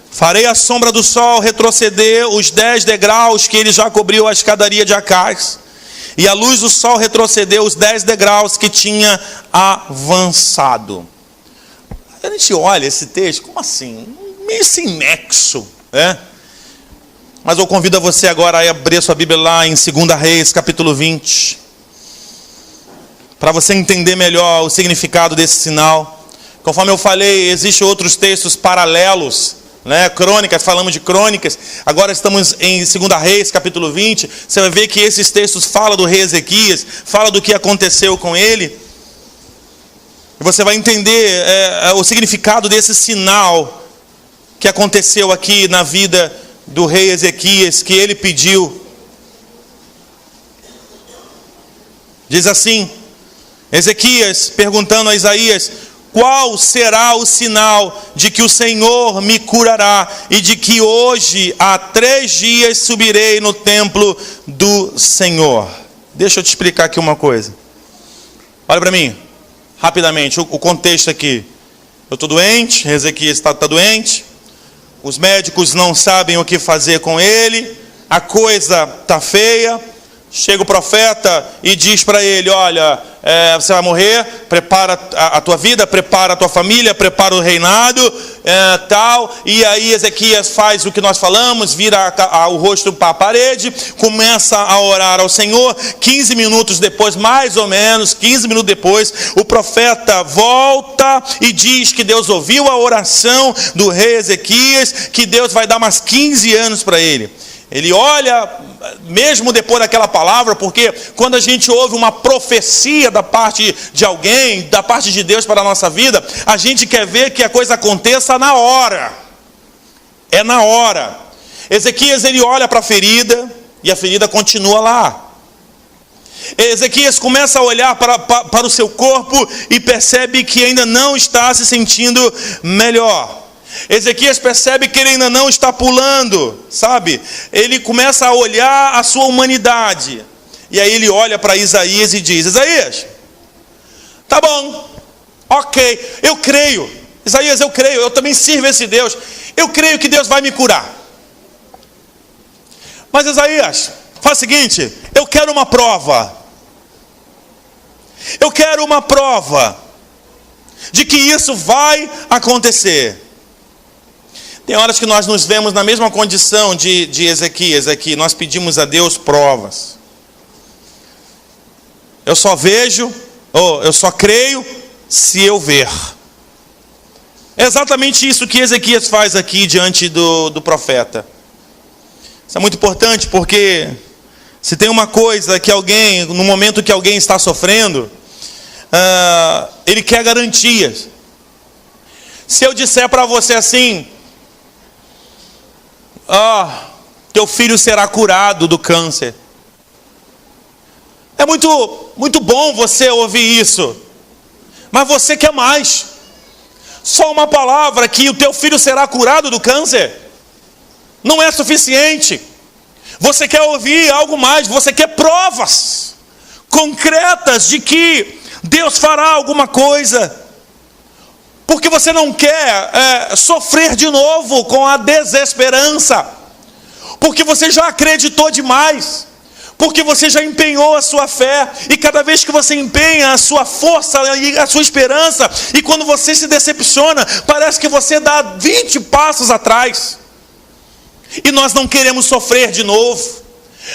Farei a sombra do sol retroceder os 10 degraus que ele já cobriu a escadaria de Acás. E a luz do sol retrocedeu os 10 degraus que tinha avançado. A gente olha esse texto, como assim? Meio sem nexo, né? Mas eu convido a você agora a abrir sua Bíblia lá em 2 Reis, capítulo 20. Para você entender melhor o significado desse sinal. Conforme eu falei, existem outros textos paralelos, né? Crônicas, falamos de crônicas. Agora estamos em 2 Reis, capítulo 20. Você vai ver que esses textos falam do rei Ezequias, falam do que aconteceu com ele. E você vai entender o significado desse sinal que aconteceu aqui na vida do rei Ezequias, que ele pediu. Diz assim, Ezequias perguntando a Isaías: qual será o sinal de que o Senhor me curará e de que hoje há 3 dias subirei no templo do Senhor? Deixa eu te explicar aqui uma coisa. Olha para mim, rapidamente, o contexto aqui. Eu estou doente, Ezequias está doente, os médicos não sabem o que fazer com ele, a coisa está feia. Chega o profeta e diz para ele: olha, você vai morrer, prepara a tua vida, prepara a tua família, prepara o reinado, tal. E aí Ezequias faz o que nós falamos, vira o rosto para a parede, começa a orar ao Senhor. 15 minutos depois, mais ou menos, 15 minutos depois, o profeta volta e diz que Deus ouviu a oração do rei Ezequias, que Deus vai dar mais 15 anos para ele. Ele olha, mesmo depois daquela palavra, porque quando a gente ouve uma profecia da parte de alguém, da parte de Deus para a nossa vida, a gente quer ver que a coisa aconteça na hora. É na hora. Ezequias, ele olha para a ferida, e a ferida continua lá. Ezequias começa a olhar para o seu corpo e percebe que ainda não está se sentindo melhor. Ezequias percebe que ele ainda não está pulando, sabe? Ele começa a olhar a sua humanidade. E aí ele olha para Isaías e diz: Isaías, tá bom, ok, eu creio. Isaías, eu creio, eu também sirvo esse Deus. Eu creio que Deus vai me curar. Mas Isaías, faz o seguinte, eu quero uma prova. Eu quero uma prova de que isso vai acontecer. Tem horas que nós nos vemos na mesma condição de Ezequias aqui. Nós pedimos a Deus provas. Eu só vejo, ou eu só creio se eu ver. É exatamente isso que Ezequias faz aqui diante do profeta. Isso é muito importante, porque se tem uma coisa que alguém, no momento que alguém está sofrendo, ele quer garantias. Se eu disser para você assim: teu filho será curado do câncer. É muito bom você ouvir isso. Mas você quer mais. Só uma palavra que o teu filho será curado do câncer não é suficiente. Você quer ouvir algo mais. Você quer provas concretas de que Deus fará alguma coisa. Porque você não quer sofrer de novo com a desesperança. Porque você já acreditou demais. Porque você já empenhou a sua fé. E cada vez que você empenha a sua força e a sua esperança, e quando você se decepciona, parece que você dá 20 passos atrás. E nós não queremos sofrer de novo.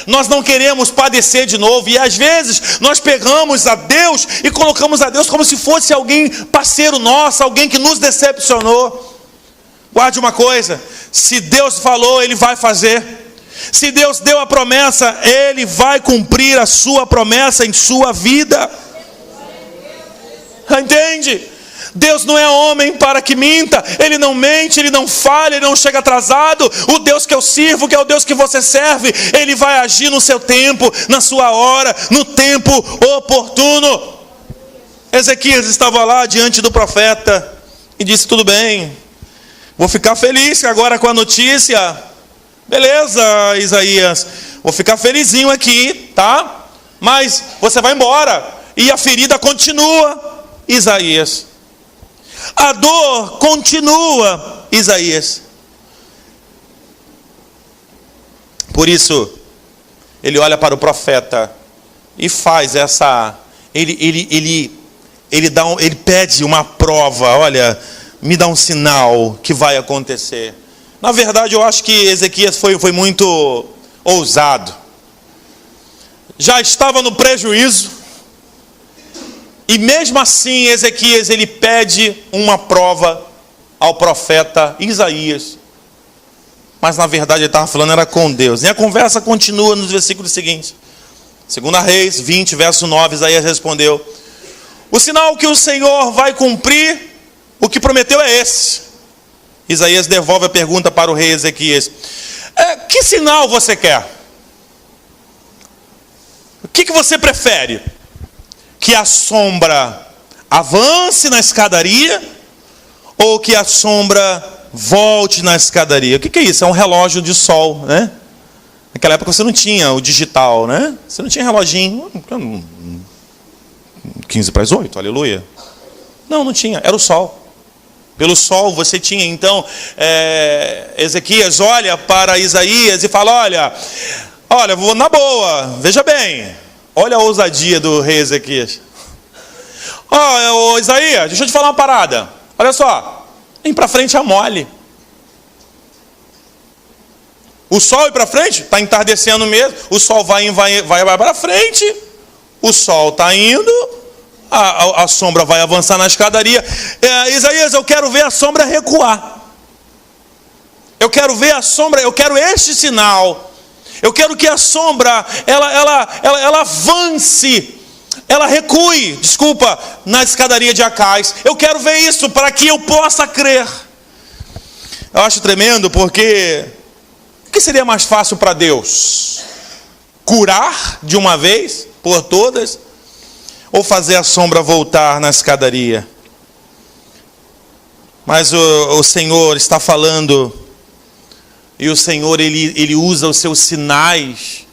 Nós não queremos padecer de novo. E às vezes nós pegamos a Deus e colocamos a Deus como se fosse alguém parceiro nosso, alguém que nos decepcionou. Guarde uma coisa: se Deus falou, Ele vai fazer. Se Deus deu a promessa, Ele vai cumprir a sua promessa em sua vida. Entende? Deus não é homem para que minta. Ele não mente, Ele não falha, Ele não chega atrasado. O Deus que eu sirvo, que é o Deus que você serve, Ele vai agir no seu tempo, na sua hora, no tempo oportuno. Ezequias estava lá diante do profeta e disse: tudo bem, vou ficar feliz agora com a notícia. Beleza, Isaías, vou ficar felizinho aqui, tá? Mas você vai embora e a ferida continua, Isaías. A dor continua, Isaías. Por isso, ele olha para o profeta e faz essa... Ele pede uma prova. Olha, me dá um sinal que vai acontecer. Na verdade, eu acho que Ezequias foi muito ousado. Já estava no prejuízo. E mesmo assim, Ezequias, ele pede uma prova ao profeta Isaías. Mas na verdade ele estava falando era com Deus. E a conversa continua nos versículos seguintes. 2 Reis 20, verso 9, Isaías respondeu: o sinal que o Senhor vai cumprir o que prometeu é esse. Isaías devolve a pergunta para o rei Ezequias: que sinal você quer? O que você prefere? Que a sombra avance na escadaria ou que a sombra volte na escadaria? O que é isso? É um relógio de sol, né? Naquela época você não tinha o digital, né? Você não tinha reloginho. 15 para as 8, aleluia. Não tinha, era o sol. Pelo sol você tinha. Então, Ezequias olha para Isaías e fala: olha, vou na boa, veja bem. Olha a ousadia do rei Ezequias. Isaías, deixa eu te falar uma parada. Olha só, vem para frente a mole. O sol ir para frente, está entardecendo mesmo. O sol vai para frente. O sol está indo. A sombra vai avançar na escadaria. Isaías, eu quero ver a sombra recuar. Eu quero ver a sombra, eu quero este sinal. Eu quero que a sombra, ela avance, ela recue, na escadaria de Acais. Eu quero ver isso para que eu possa crer. Eu acho tremendo porque o que seria mais fácil para Deus? Curar de uma vez por todas ou fazer a sombra voltar na escadaria? Mas o Senhor está falando, e o Senhor ele usa os seus sinais,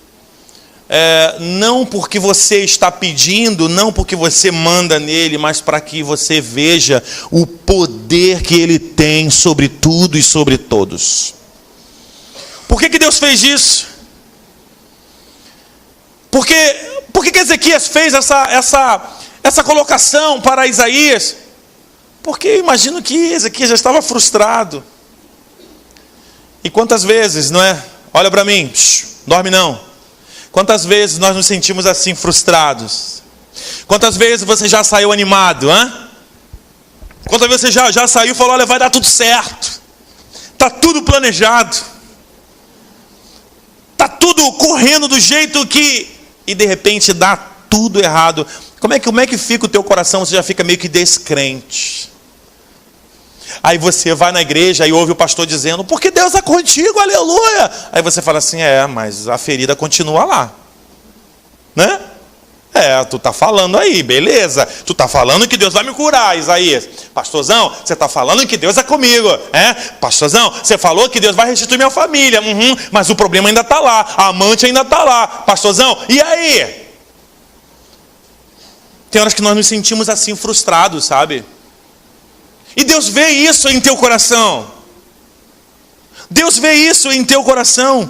não porque você está pedindo, não porque você manda nele, mas para que você veja o poder que ele tem sobre tudo e sobre todos. Por que Deus fez isso? Por que Ezequias fez essa colocação para Isaías? Porque eu imagino que Ezequias já estava frustrado. E quantas vezes, não é? Olha para mim, dorme não. Quantas vezes nós nos sentimos assim frustrados? Quantas vezes você já saiu animado, hein? Quantas vezes você já saiu e falou: olha, vai dar tudo certo. Está tudo planejado. Está tudo correndo do jeito que... E de repente dá tudo errado. Como é que fica o teu coração? Você já fica meio que descrente. Aí você vai na igreja e ouve o pastor dizendo: porque Deus é contigo, aleluia. Aí você fala assim: mas a ferida continua lá, né? Tu está falando aí, beleza. Tu está falando que Deus vai me curar, Isaías. Pastorzão, você está falando que Deus é comigo, Pastorzão, você falou que Deus vai restituir minha família. Mas o problema ainda está lá, a amante ainda está lá. Pastorzão, e aí? Tem horas que nós nos sentimos assim frustrados, sabe? E Deus vê isso em teu coração. Deus vê isso em teu coração.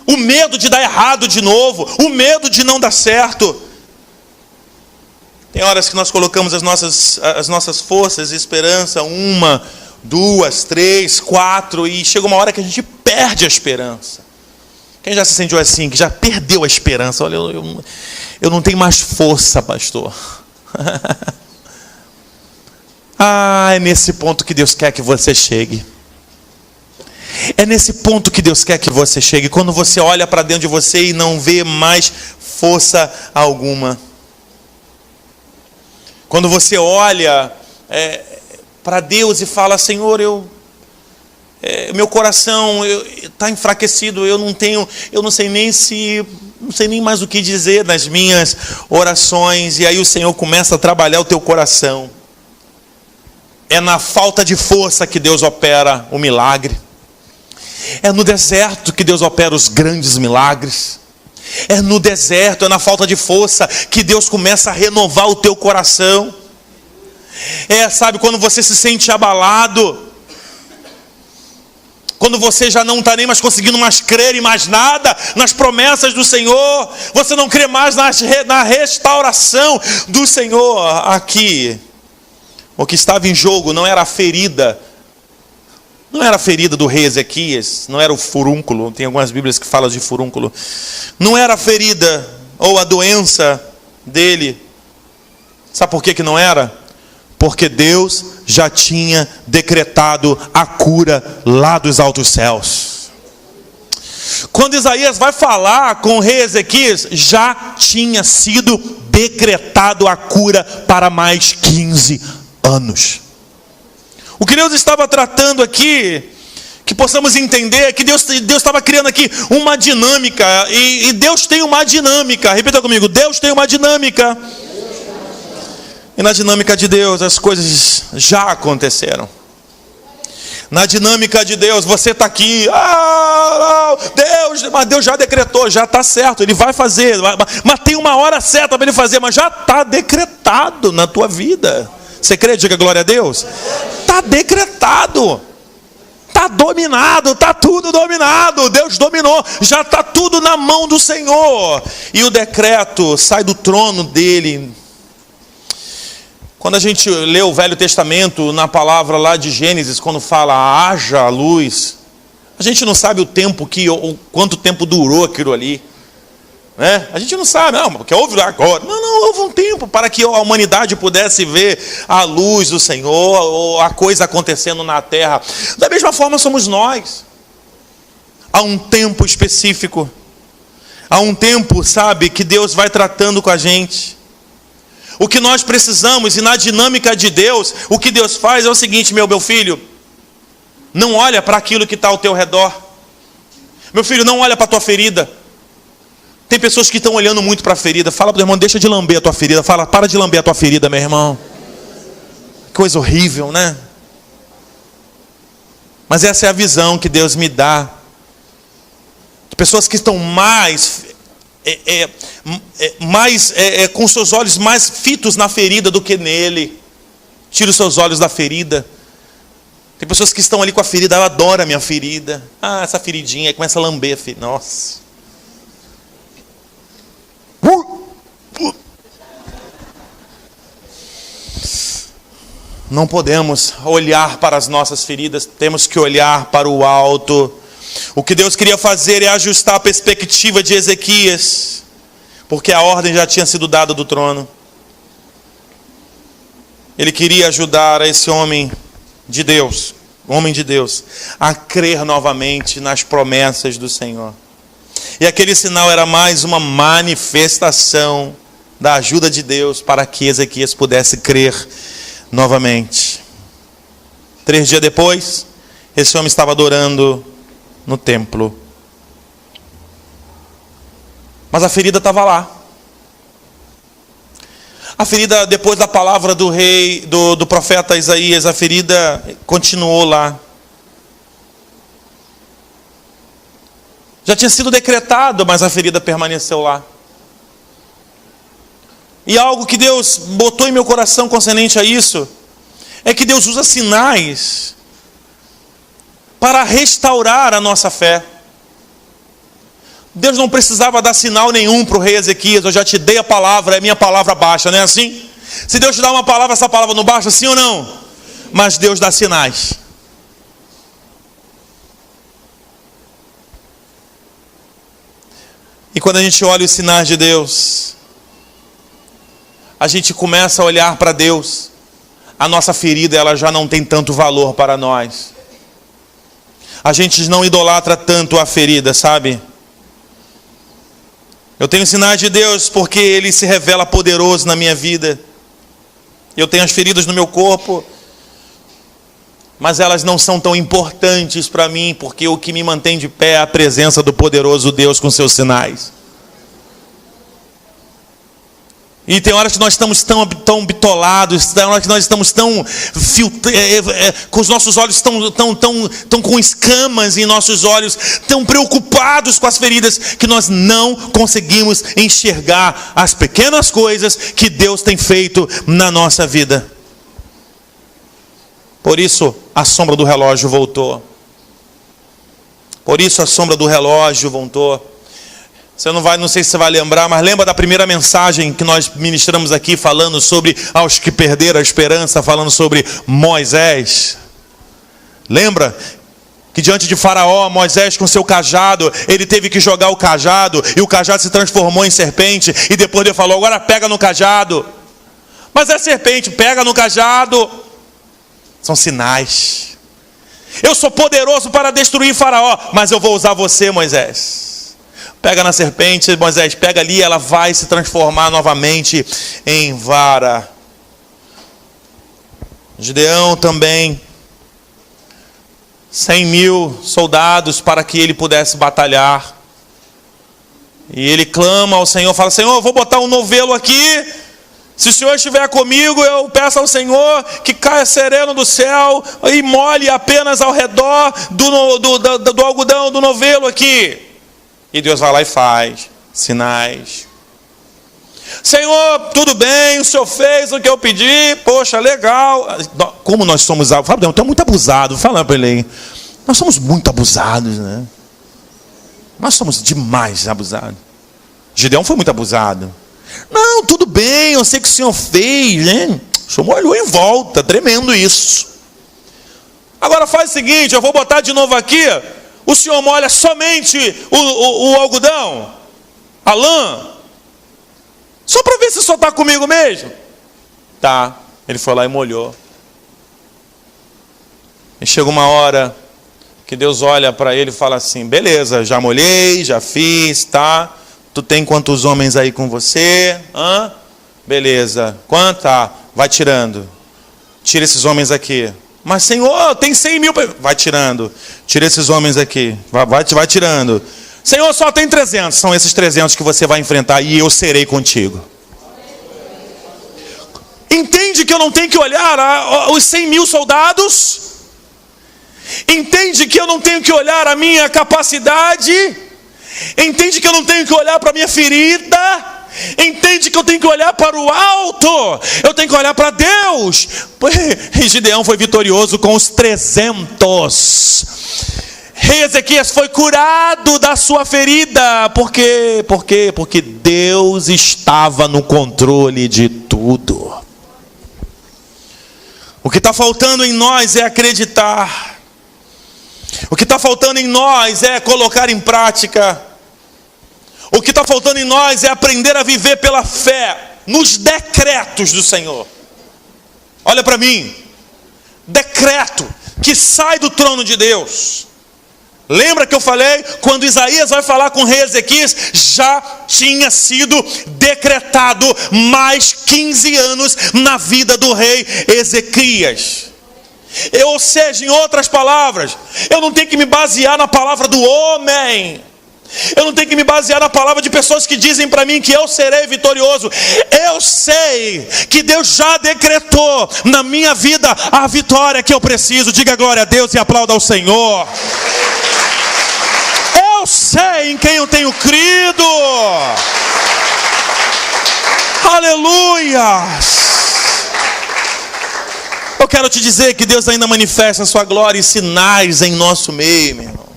O medo de dar errado de novo. O medo de não dar certo. Tem horas que nós colocamos as nossas forças e esperança. 1, 2, 3, 4. E chega uma hora que a gente perde a esperança. Quem já se sentiu assim? Que já perdeu a esperança? Olha, eu não tenho mais força, pastor. É nesse ponto que Deus quer que você chegue. É nesse ponto que Deus quer que você chegue. Quando você olha para dentro de você e não vê mais força alguma. Quando você olha para Deus e fala: Senhor, meu coração está enfraquecido. Eu não sei nem mais o que dizer nas minhas orações. E aí o Senhor começa a trabalhar o teu coração. É na falta de força que Deus opera o milagre. É no deserto que Deus opera os grandes milagres. É no deserto, é na falta de força que Deus começa a renovar o teu coração. Sabe, quando você se sente abalado, quando você já não está nem mais conseguindo mais crer em mais nada, nas promessas do Senhor, você não crê mais na restauração do Senhor. Aqui, o que estava em jogo não era a ferida. Não era a ferida do rei Ezequias, não era o furúnculo. Tem algumas bíblias que falam de furúnculo. Não era a ferida ou a doença dele. Sabe por que não era? Porque Deus já tinha decretado a cura lá dos altos céus. Quando Isaías vai falar com o rei Ezequias, já tinha sido decretado a cura para mais 15 anos. O que Deus estava tratando aqui, que possamos entender, que Deus estava criando aqui uma dinâmica, e Deus tem uma dinâmica, repita comigo, Deus tem uma dinâmica, e na dinâmica de Deus as coisas já aconteceram. Na dinâmica de Deus, você está aqui, mas Deus já decretou, já está certo, Ele vai fazer, mas tem uma hora certa para Ele fazer, mas já está decretado na tua vida. Você crê? Diga glória a Deus. Está decretado, está dominado, está tudo dominado. Deus dominou, já está tudo na mão do Senhor. E o decreto sai do trono dele. Quando a gente lê o Velho Testamento, na palavra lá de Gênesis, quando fala haja luz, a gente não sabe o tempo quanto tempo durou aquilo ali. A gente não sabe, não, porque houve agora. Não, houve um tempo para que a humanidade pudesse ver a luz do Senhor, ou a coisa acontecendo na terra. Da mesma forma somos nós. Há um tempo específico. Há um tempo, sabe, que Deus vai tratando com a gente. O que nós precisamos, e na dinâmica de Deus, o que Deus faz é o seguinte, meu filho, não olha para aquilo que está ao teu redor. Meu filho, não olha para a tua ferida. Tem pessoas que estão olhando muito para a ferida. Fala para o irmão, deixa de lamber a tua ferida. Fala, para de lamber a tua ferida, meu irmão. Coisa horrível, né? Mas essa é a visão que Deus me dá. De pessoas que estão com seus olhos mais fitos na ferida do que nele. Tira os seus olhos da ferida. Tem pessoas que estão ali com a ferida, ela adora a minha ferida. Essa feridinha, aí começa a lamber a ferida. Nossa. Não podemos olhar para as nossas feridas, temos que olhar para o alto. O que Deus queria fazer é ajustar a perspectiva de Ezequias, porque a ordem já tinha sido dada do trono. Ele queria ajudar esse homem de Deus, a crer novamente nas promessas do Senhor. E aquele sinal era mais uma manifestação da ajuda de Deus para que Ezequias pudesse crer novamente. 3 dias depois, esse homem estava adorando no templo. Mas a ferida estava lá. A ferida, depois da palavra do rei, do profeta Isaías, a ferida continuou lá. Já tinha sido decretado, mas a ferida permaneceu lá. E algo que Deus botou em meu coração concernente a isso, é que Deus usa sinais para restaurar a nossa fé. Deus não precisava dar sinal nenhum para o rei Ezequias. Eu já te dei a palavra, é minha palavra baixa, não é assim? Se Deus te dá uma palavra, essa palavra não baixa, sim ou não? Mas Deus dá sinais. E quando a gente olha os sinais de Deus, a gente começa a olhar para Deus. A nossa ferida, ela já não tem tanto valor para nós. A gente não idolatra tanto a ferida, sabe? Eu tenho sinais de Deus porque Ele se revela poderoso na minha vida. Eu tenho as feridas no meu corpo, mas elas não são tão importantes para mim, porque o que me mantém de pé é a presença do poderoso Deus com seus sinais. E tem horas que nós estamos tão bitolados, tem horas que nós estamos tão com os nossos olhos tão com escamas em nossos olhos, tão preocupados com as feridas, que nós não conseguimos enxergar as pequenas coisas que Deus tem feito na nossa vida. Por isso a sombra do relógio voltou. Por isso a sombra do relógio voltou. Não sei se você vai lembrar, mas lembra da primeira mensagem que nós ministramos aqui, falando sobre aos que perderam a esperança, falando sobre Moisés. Lembra? Que diante de Faraó, Moisés com seu cajado, ele teve que jogar o cajado, e o cajado se transformou em serpente, e depois Deus falou, agora pega no cajado. Mas é serpente, pega no cajado. São sinais. Eu sou poderoso para destruir Faraó, mas eu vou usar você, Moisés. Pega na serpente, Moisés, pega ali, ela vai se transformar novamente em vara. Gideão também, 100.000 soldados para que ele pudesse batalhar. E ele clama ao Senhor, fala: Senhor, eu vou botar um novelo aqui. Se o Senhor estiver comigo, eu peço ao Senhor que caia sereno do céu e molhe apenas ao redor do algodão, do novelo aqui. E Deus vai lá e faz sinais. Senhor, tudo bem, o Senhor fez o que eu pedi, poxa, legal. Como nós somos abusados, Fabião, tu é muito abusado, fala para ele aí. Nós somos muito abusados, né? Nós somos demais abusados. Gideão foi muito abusado. Não, tudo bem, eu sei que o Senhor fez, né? O Senhor molhou em volta, tremendo isso. Agora faz o seguinte, eu vou botar de novo aqui, o Senhor molha somente o algodão, a lã, só para ver se o Senhor está comigo mesmo. Tá, ele foi lá e molhou. E chega uma hora que Deus olha para ele e fala assim: beleza, já molhei, já fiz, tá? Tu tem quantos homens aí com você? Hã? Beleza. Quanto? Tá, vai tirando. Tira esses homens aqui. Mas Senhor, tem 100.000. Vai tirando. Tira esses homens aqui. Vai tirando. Senhor, só tem 300. São esses 300 que você vai enfrentar e eu serei contigo. Entende que eu não tenho que olhar os 100.000 soldados? Entende que eu não tenho que olhar a minha capacidade? Entende que eu não tenho que olhar para a minha ferida? Entende que eu tenho que olhar para o alto? Eu tenho que olhar para Deus. E Gideão foi vitorioso com os 300. Rei Ezequias foi curado da sua ferida. Por quê? Porque Deus estava no controle de tudo. O que está faltando em nós é acreditar. O que está faltando em nós é colocar em prática. O que está faltando em nós é aprender a viver pela fé nos decretos do Senhor. Olha para mim. Decreto que sai do trono de Deus. Lembra que eu falei? Quando Isaías vai falar com o rei Ezequias, já tinha sido decretado mais 15 anos na vida do rei Ezequias. Ou seja, em outras palavras, eu não tenho que me basear na palavra do homem. Eu não tenho que me basear na palavra de pessoas que dizem para mim que eu serei vitorioso. Eu sei que Deus já decretou na minha vida a vitória que eu preciso. Diga glória a Deus e aplauda ao Senhor. Eu sei em quem eu tenho crido. Aleluia. Eu quero te dizer que Deus ainda manifesta a sua glória e sinais em nosso meio, meu irmão.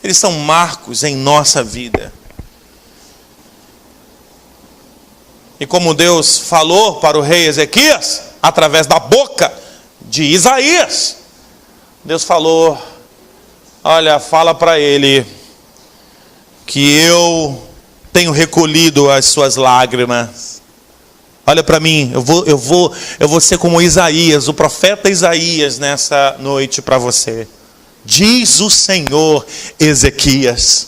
Eles são marcos em nossa vida. E como Deus falou para o rei Ezequias, através da boca de Isaías, Deus falou: olha, fala para ele que eu tenho recolhido as suas lágrimas. Olha para mim, eu vou ser como Isaías, o profeta Isaías, nessa noite para você. Diz o Senhor, Ezequias: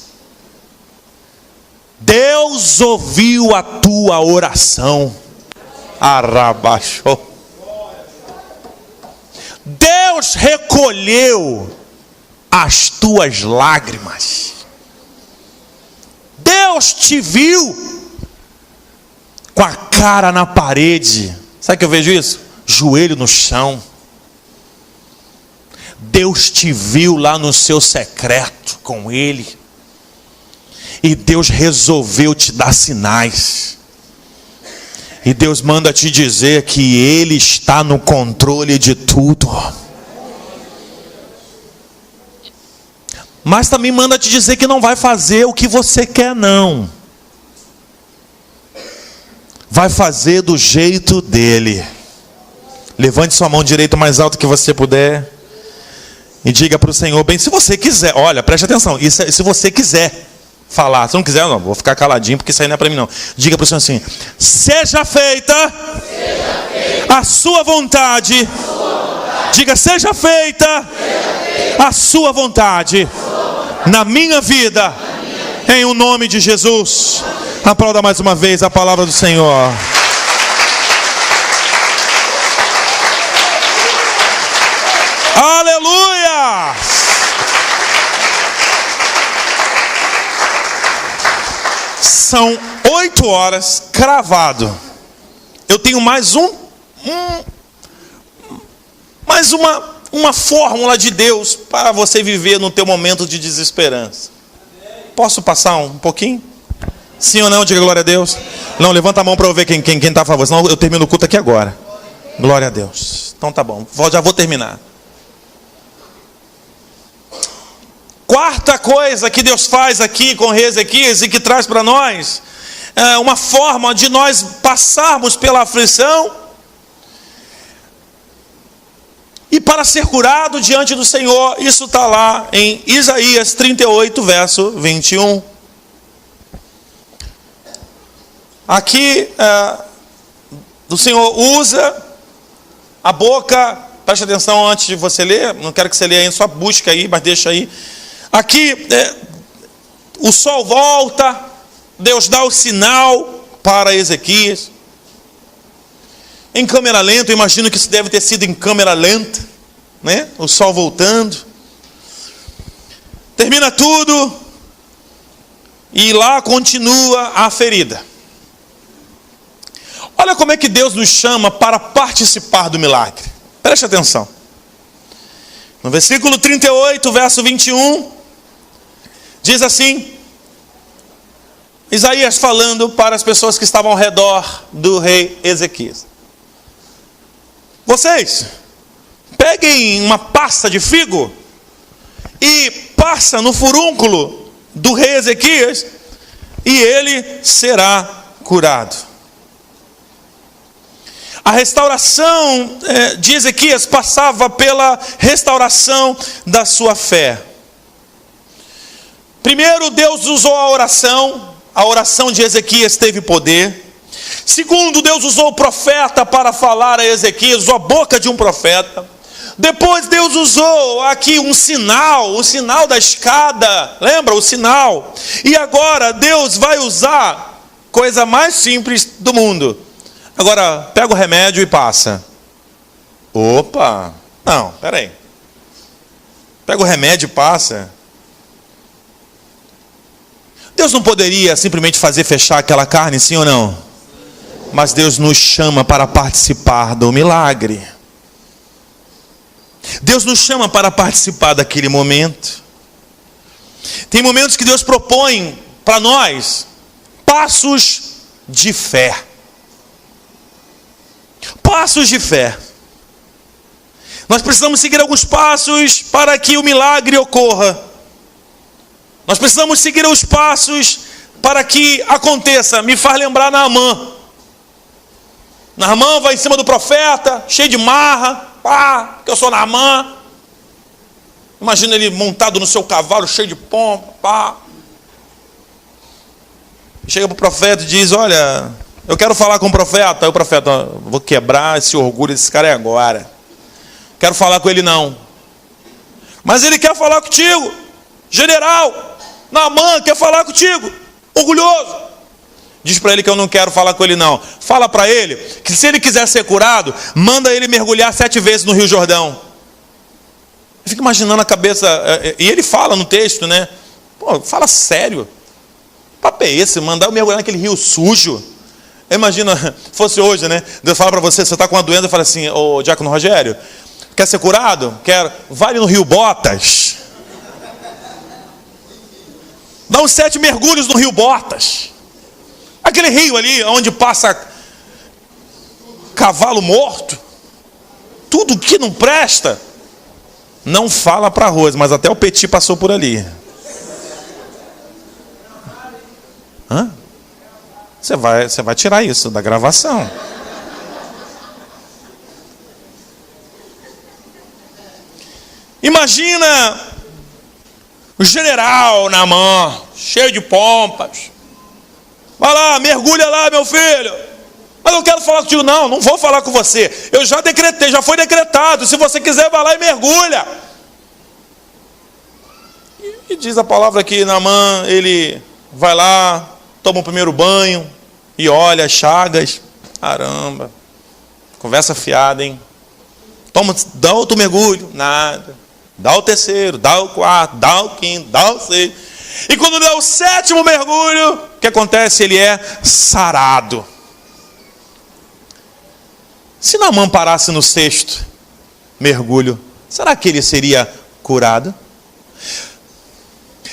Deus ouviu a tua oração. Arabaxou. Deus recolheu as tuas lágrimas. Deus te viu com a cara na parede. Sabe que eu vejo isso? Joelho no chão. Deus te viu lá no seu secreto com Ele. E Deus resolveu te dar sinais. E Deus manda te dizer que Ele está no controle de tudo. Mas também manda te dizer que não vai fazer o que você quer, não. Vai fazer do jeito dele. Levante sua mão direita mais alto que você puder. E diga para o Senhor: bem, se você quiser, olha, preste atenção, isso, se você quiser, falar. Se não quiser, não, vou ficar caladinho, porque isso aí não é para mim não. Diga para o Senhor assim: seja feita a sua vontade. Diga: seja feita a sua vontade na minha vida, em o nome de Jesus. Aplauda mais uma vez a palavra do Senhor. Aleluia! São 8 horas, cravado. Eu tenho mais uma fórmula de Deus para você viver no teu momento de desesperança. Posso passar um pouquinho? Sim ou não? Diga glória a Deus. Não, levanta a mão para eu ver quem está a favor. Senão eu termino o culto aqui agora. Glória a Deus. Então tá bom, já vou terminar. Quarta coisa que Deus faz aqui com o rei Ezequias e que traz para nós uma forma de nós passarmos pela aflição e para ser curado diante do Senhor. Isso está lá em Isaías 38, verso 21. Aqui o Senhor usa a boca. Preste atenção antes de você ler. Não quero que você leia aí, só busca aí, mas deixa aí. Aqui o sol volta, Deus dá o sinal para Ezequias. Em câmera lenta, eu imagino que isso deve ter sido em câmera lenta, né? O sol voltando. Termina tudo e lá continua a ferida. Olha como é que Deus nos chama para participar do milagre. Preste atenção. No versículo 38, verso 21, diz assim, Isaías falando para as pessoas que estavam ao redor do rei Ezequias: vocês peguem uma pasta de figo e passa no furúnculo do rei Ezequias e ele será curado. A restauração de Ezequias passava pela restauração da sua fé. Primeiro, Deus usou a oração de Ezequias teve poder. Segundo, Deus usou o profeta para falar a Ezequias, usou a boca de um profeta. Depois Deus usou aqui um sinal, o sinal da escada, lembra? O sinal. E agora Deus vai usar coisa mais simples do mundo. Agora, pega o remédio e passa. Opa! Não, peraí. Pega o remédio e passa. Deus não poderia simplesmente fazer fechar aquela carne, sim ou não? Mas Deus nos chama para participar do milagre. Deus nos chama para participar daquele momento. Tem momentos que Deus propõe para nós passos de fé. Passos de fé. Nós precisamos seguir alguns passos para que o milagre ocorra. Nós precisamos seguir os passos para que aconteça. Me faz lembrar Naamã. Naamã vai em cima do profeta, cheio de marra. Que eu sou Naamã. Imagina ele montado no seu cavalo, cheio de pompa. Chega para o profeta e diz: olha, eu quero falar com o profeta. Aí o profeta: vou quebrar esse orgulho desse cara agora. Quero falar com ele não. Mas ele quer falar contigo, general. Naamã quer falar contigo, orgulhoso. Diz para ele que eu não quero falar com ele não. Fala para ele que se ele quiser ser curado, manda ele mergulhar 7 vezes no Rio Jordão. Eu fico imaginando a cabeça, e ele fala no texto, né? Pô, fala sério. Que papo é esse? Mandar eu mergulhar naquele rio sujo. Imagina, fosse hoje, né? Deus fala para você, você está com uma doença, fala assim: ô Diácono Rogério, quer ser curado? Quero. Vai no Rio Botas. Dá uns 7 mergulhos no Rio Botas. Aquele rio ali onde passa cavalo morto. Tudo que não presta. Não fala para Rose, mas até o Petit passou por ali. Hã? Você vai tirar isso da gravação. Imagina O general Naamã, cheio de pompas. Vai lá, mergulha lá, meu filho. Mas eu quero falar contigo. Não, não vou falar com você. Eu já decretei, já foi decretado. Se você quiser, vai lá e mergulha. E diz a palavra que Naamã, ele vai lá, toma o primeiro banho e olha as chagas. Caramba. Conversa fiada, hein? Toma, dá outro mergulho. Nada. Dá o terceiro, dá o quarto, dá o quinto, dá o sexto. E quando dá o sétimo mergulho, o que acontece? Ele é sarado. Se Naamã parasse no sexto mergulho, será que ele seria curado?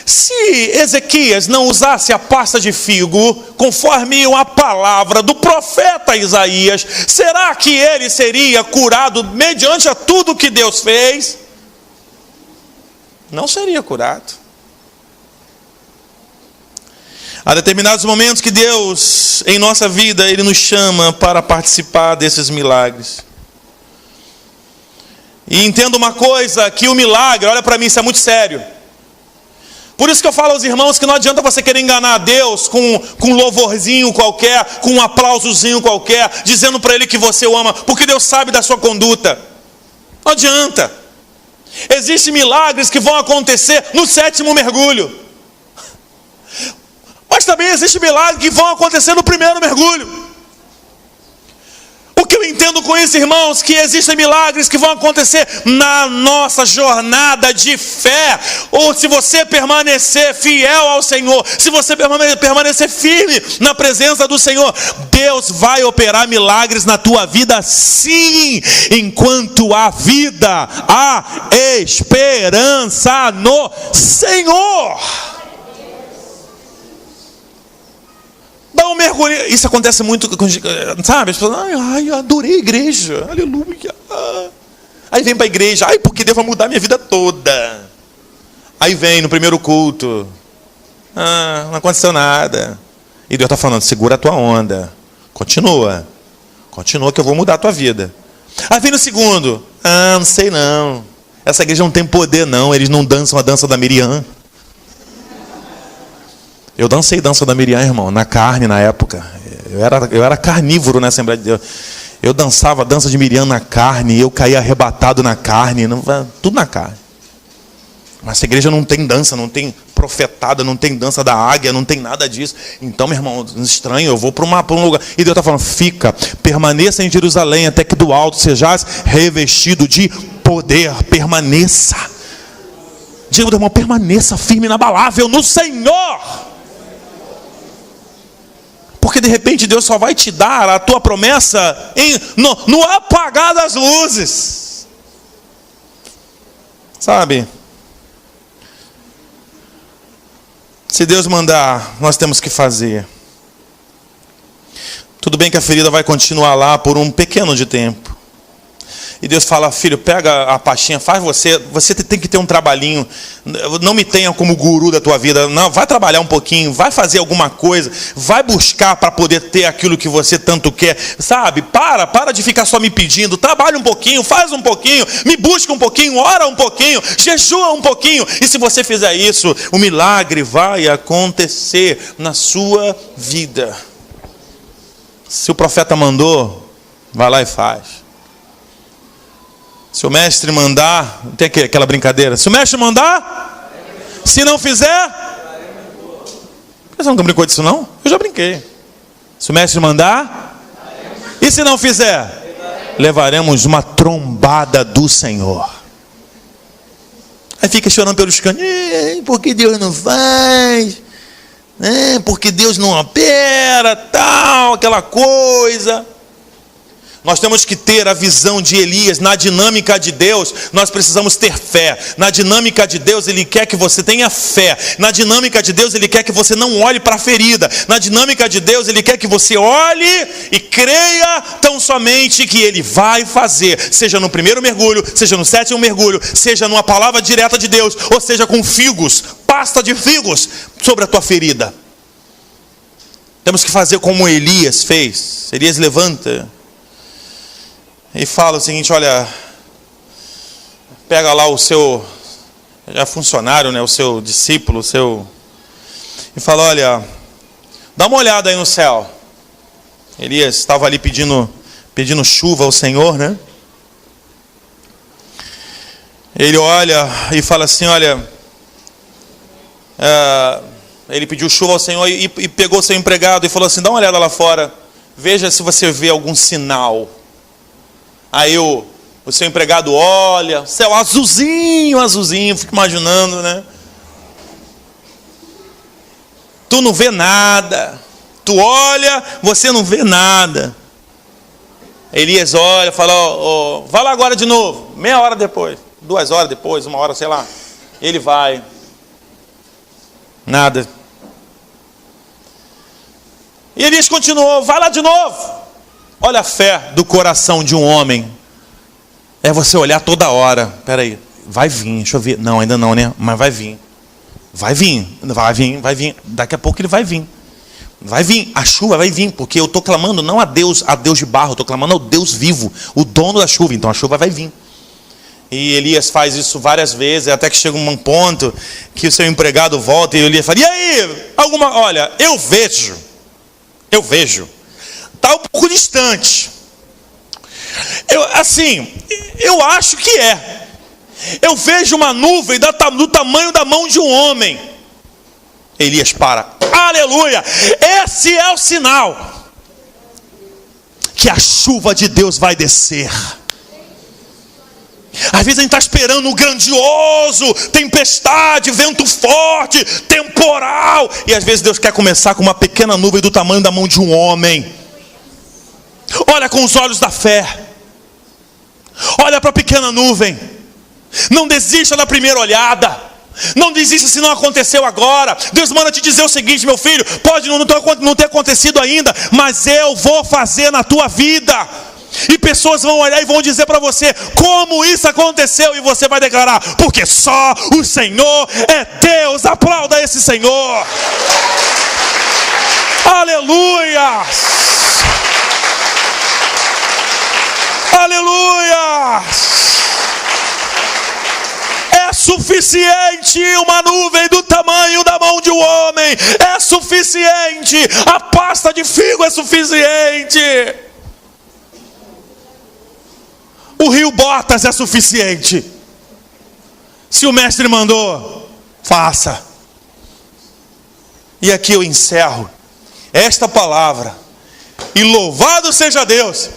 Se Ezequias não usasse a pasta de figo, conforme a palavra do profeta Isaías, será que ele seria curado mediante a tudo que Deus fez? Não seria curado. Há determinados momentos que Deus, em nossa vida, Ele nos chama para participar desses milagres. E entenda uma coisa, que o milagre, olha para mim, isso é muito sério. Por isso que eu falo aos irmãos que não adianta você querer enganar a Deus com um louvorzinho qualquer, com um aplausozinho qualquer, dizendo para Ele que você o ama, porque Deus sabe da sua conduta. Não adianta. Existem milagres que vão acontecer no sétimo mergulho. Mas também existem milagres que vão acontecer no primeiro mergulho. O que eu entendo com isso, irmãos, que existem milagres que vão acontecer na nossa jornada de fé. Ou se você permanecer fiel ao Senhor, se você permanecer firme na presença do Senhor, Deus vai operar milagres na tua vida sim. Enquanto há vida, há esperança no Senhor. Dá um mergulho. Isso acontece muito, sabe? As pessoas, ai, eu adorei a igreja, aleluia. Aí vem para a igreja, ai, porque Deus vai mudar minha vida toda. Aí vem no primeiro culto, não aconteceu nada. E Deus está falando, segura a tua onda, continua que eu vou mudar a tua vida. Aí vem no segundo, não sei não, essa igreja não tem poder não, eles não dançam a dança da Miriam. Eu dancei dança da Miriam, irmão, na carne na época. Eu era carnívoro na Assembleia de Deus. Eu dançava a dança de Miriam na carne, eu caía arrebatado na carne, tudo na carne. Mas essa igreja não tem dança, não tem profetada, não tem dança da águia, não tem nada disso. Então, meu irmão, estranho, eu vou para um lugar. E Deus está falando, permaneça em Jerusalém, até que do alto sejais revestido de poder. Permaneça. Diga, irmão, permaneça firme e inabalável no Senhor. Porque de repente Deus só vai te dar a tua promessa no apagar das luzes. Sabe? Se Deus mandar, nós temos que fazer. Tudo bem que a ferida vai continuar lá por um pequeno de tempo. E Deus fala, filho, pega a pastinha, faz você tem que ter um trabalhinho, não me tenha como guru da tua vida, não, vai trabalhar um pouquinho, vai fazer alguma coisa, vai buscar para poder ter aquilo que você tanto quer, sabe? Para de ficar só me pedindo, trabalha um pouquinho, faz um pouquinho, me busca um pouquinho, ora um pouquinho, jejua um pouquinho, e se você fizer isso, o milagre vai acontecer na sua vida. Se o profeta mandou, vai lá e faz. Se o mestre mandar, não tem aquela brincadeira, se o mestre mandar, se não fizer, você nunca brincou disso não? Eu já brinquei. Se o mestre mandar, e se não fizer, levaremos uma trombada do Senhor. Aí fica chorando pelos cantos, porque Deus não faz, porque Deus não opera, tal, aquela coisa. Nós temos que ter a visão de Elias. Na dinâmica de Deus, nós precisamos ter fé. Na dinâmica de Deus, Ele quer que você tenha fé. Na dinâmica de Deus, Ele quer que você não olhe para a ferida. Na dinâmica de Deus, Ele quer que você olhe e creia tão somente que Ele vai fazer. Seja no primeiro mergulho, seja no sétimo mergulho, seja numa palavra direta de Deus, ou seja com figos, pasta de figos sobre a tua ferida. Temos que fazer como Elias fez. Elias levanta e fala o seguinte, olha, pega lá o seu já funcionário, né, o seu discípulo, e fala: olha, dá uma olhada aí no céu. Elias estava ali pedindo chuva ao Senhor, né? Ele olha e fala assim: olha, ele pediu chuva ao Senhor e pegou seu empregado e falou assim: dá uma olhada lá fora, veja se você vê algum sinal. Aí o seu empregado olha, céu azulzinho, fica imaginando, né? Tu não vê nada. Tu olha, você não vê nada. Elias olha, fala: vai lá agora de novo. Meia hora depois, 2 horas depois, 1 hora, sei lá. Ele vai. Nada. E Elias continuou: vai lá de novo. Olha a fé do coração de um homem. É você olhar toda hora. Espera aí, vai vir, deixa eu ver. Não, ainda não, né? Mas vai vir. Vai vir. Daqui a pouco ele vai vir. Vai vir, a chuva vai vir, porque eu estou clamando não a Deus de barro, eu estou clamando ao Deus vivo, o dono da chuva, então a chuva vai vir. E Elias faz isso várias vezes, até que chega um ponto que o seu empregado volta e Elias fala: e aí, olha, eu vejo, está um pouco distante. Eu acho que é. Eu vejo uma nuvem do tamanho da mão de um homem. Elias para. Aleluia! Esse é o sinal que a chuva de Deus vai descer. Às vezes a gente está esperando um grandioso, tempestade, vento forte, temporal. E às vezes Deus quer começar com uma pequena nuvem do tamanho da mão de um homem. Olha com os olhos da fé. Olha para a pequena nuvem. Não desista da primeira olhada. Não desista se não aconteceu agora. Deus manda te dizer o seguinte: meu filho, pode não ter acontecido ainda, mas eu vou fazer na tua vida. E pessoas vão olhar e vão dizer para você como isso aconteceu, e você vai declarar: porque só o Senhor é Deus. Aplauda esse Senhor. Aleluia. Aleluia. É suficiente uma nuvem do tamanho da mão de um homem. É suficiente. A pasta de figo é suficiente. O rio Botas é suficiente. Se o mestre mandou, faça. E aqui eu encerro esta palavra. E louvado seja Deus.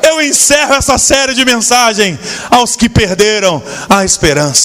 Eu encerro essa série de mensagens aos que perderam a esperança.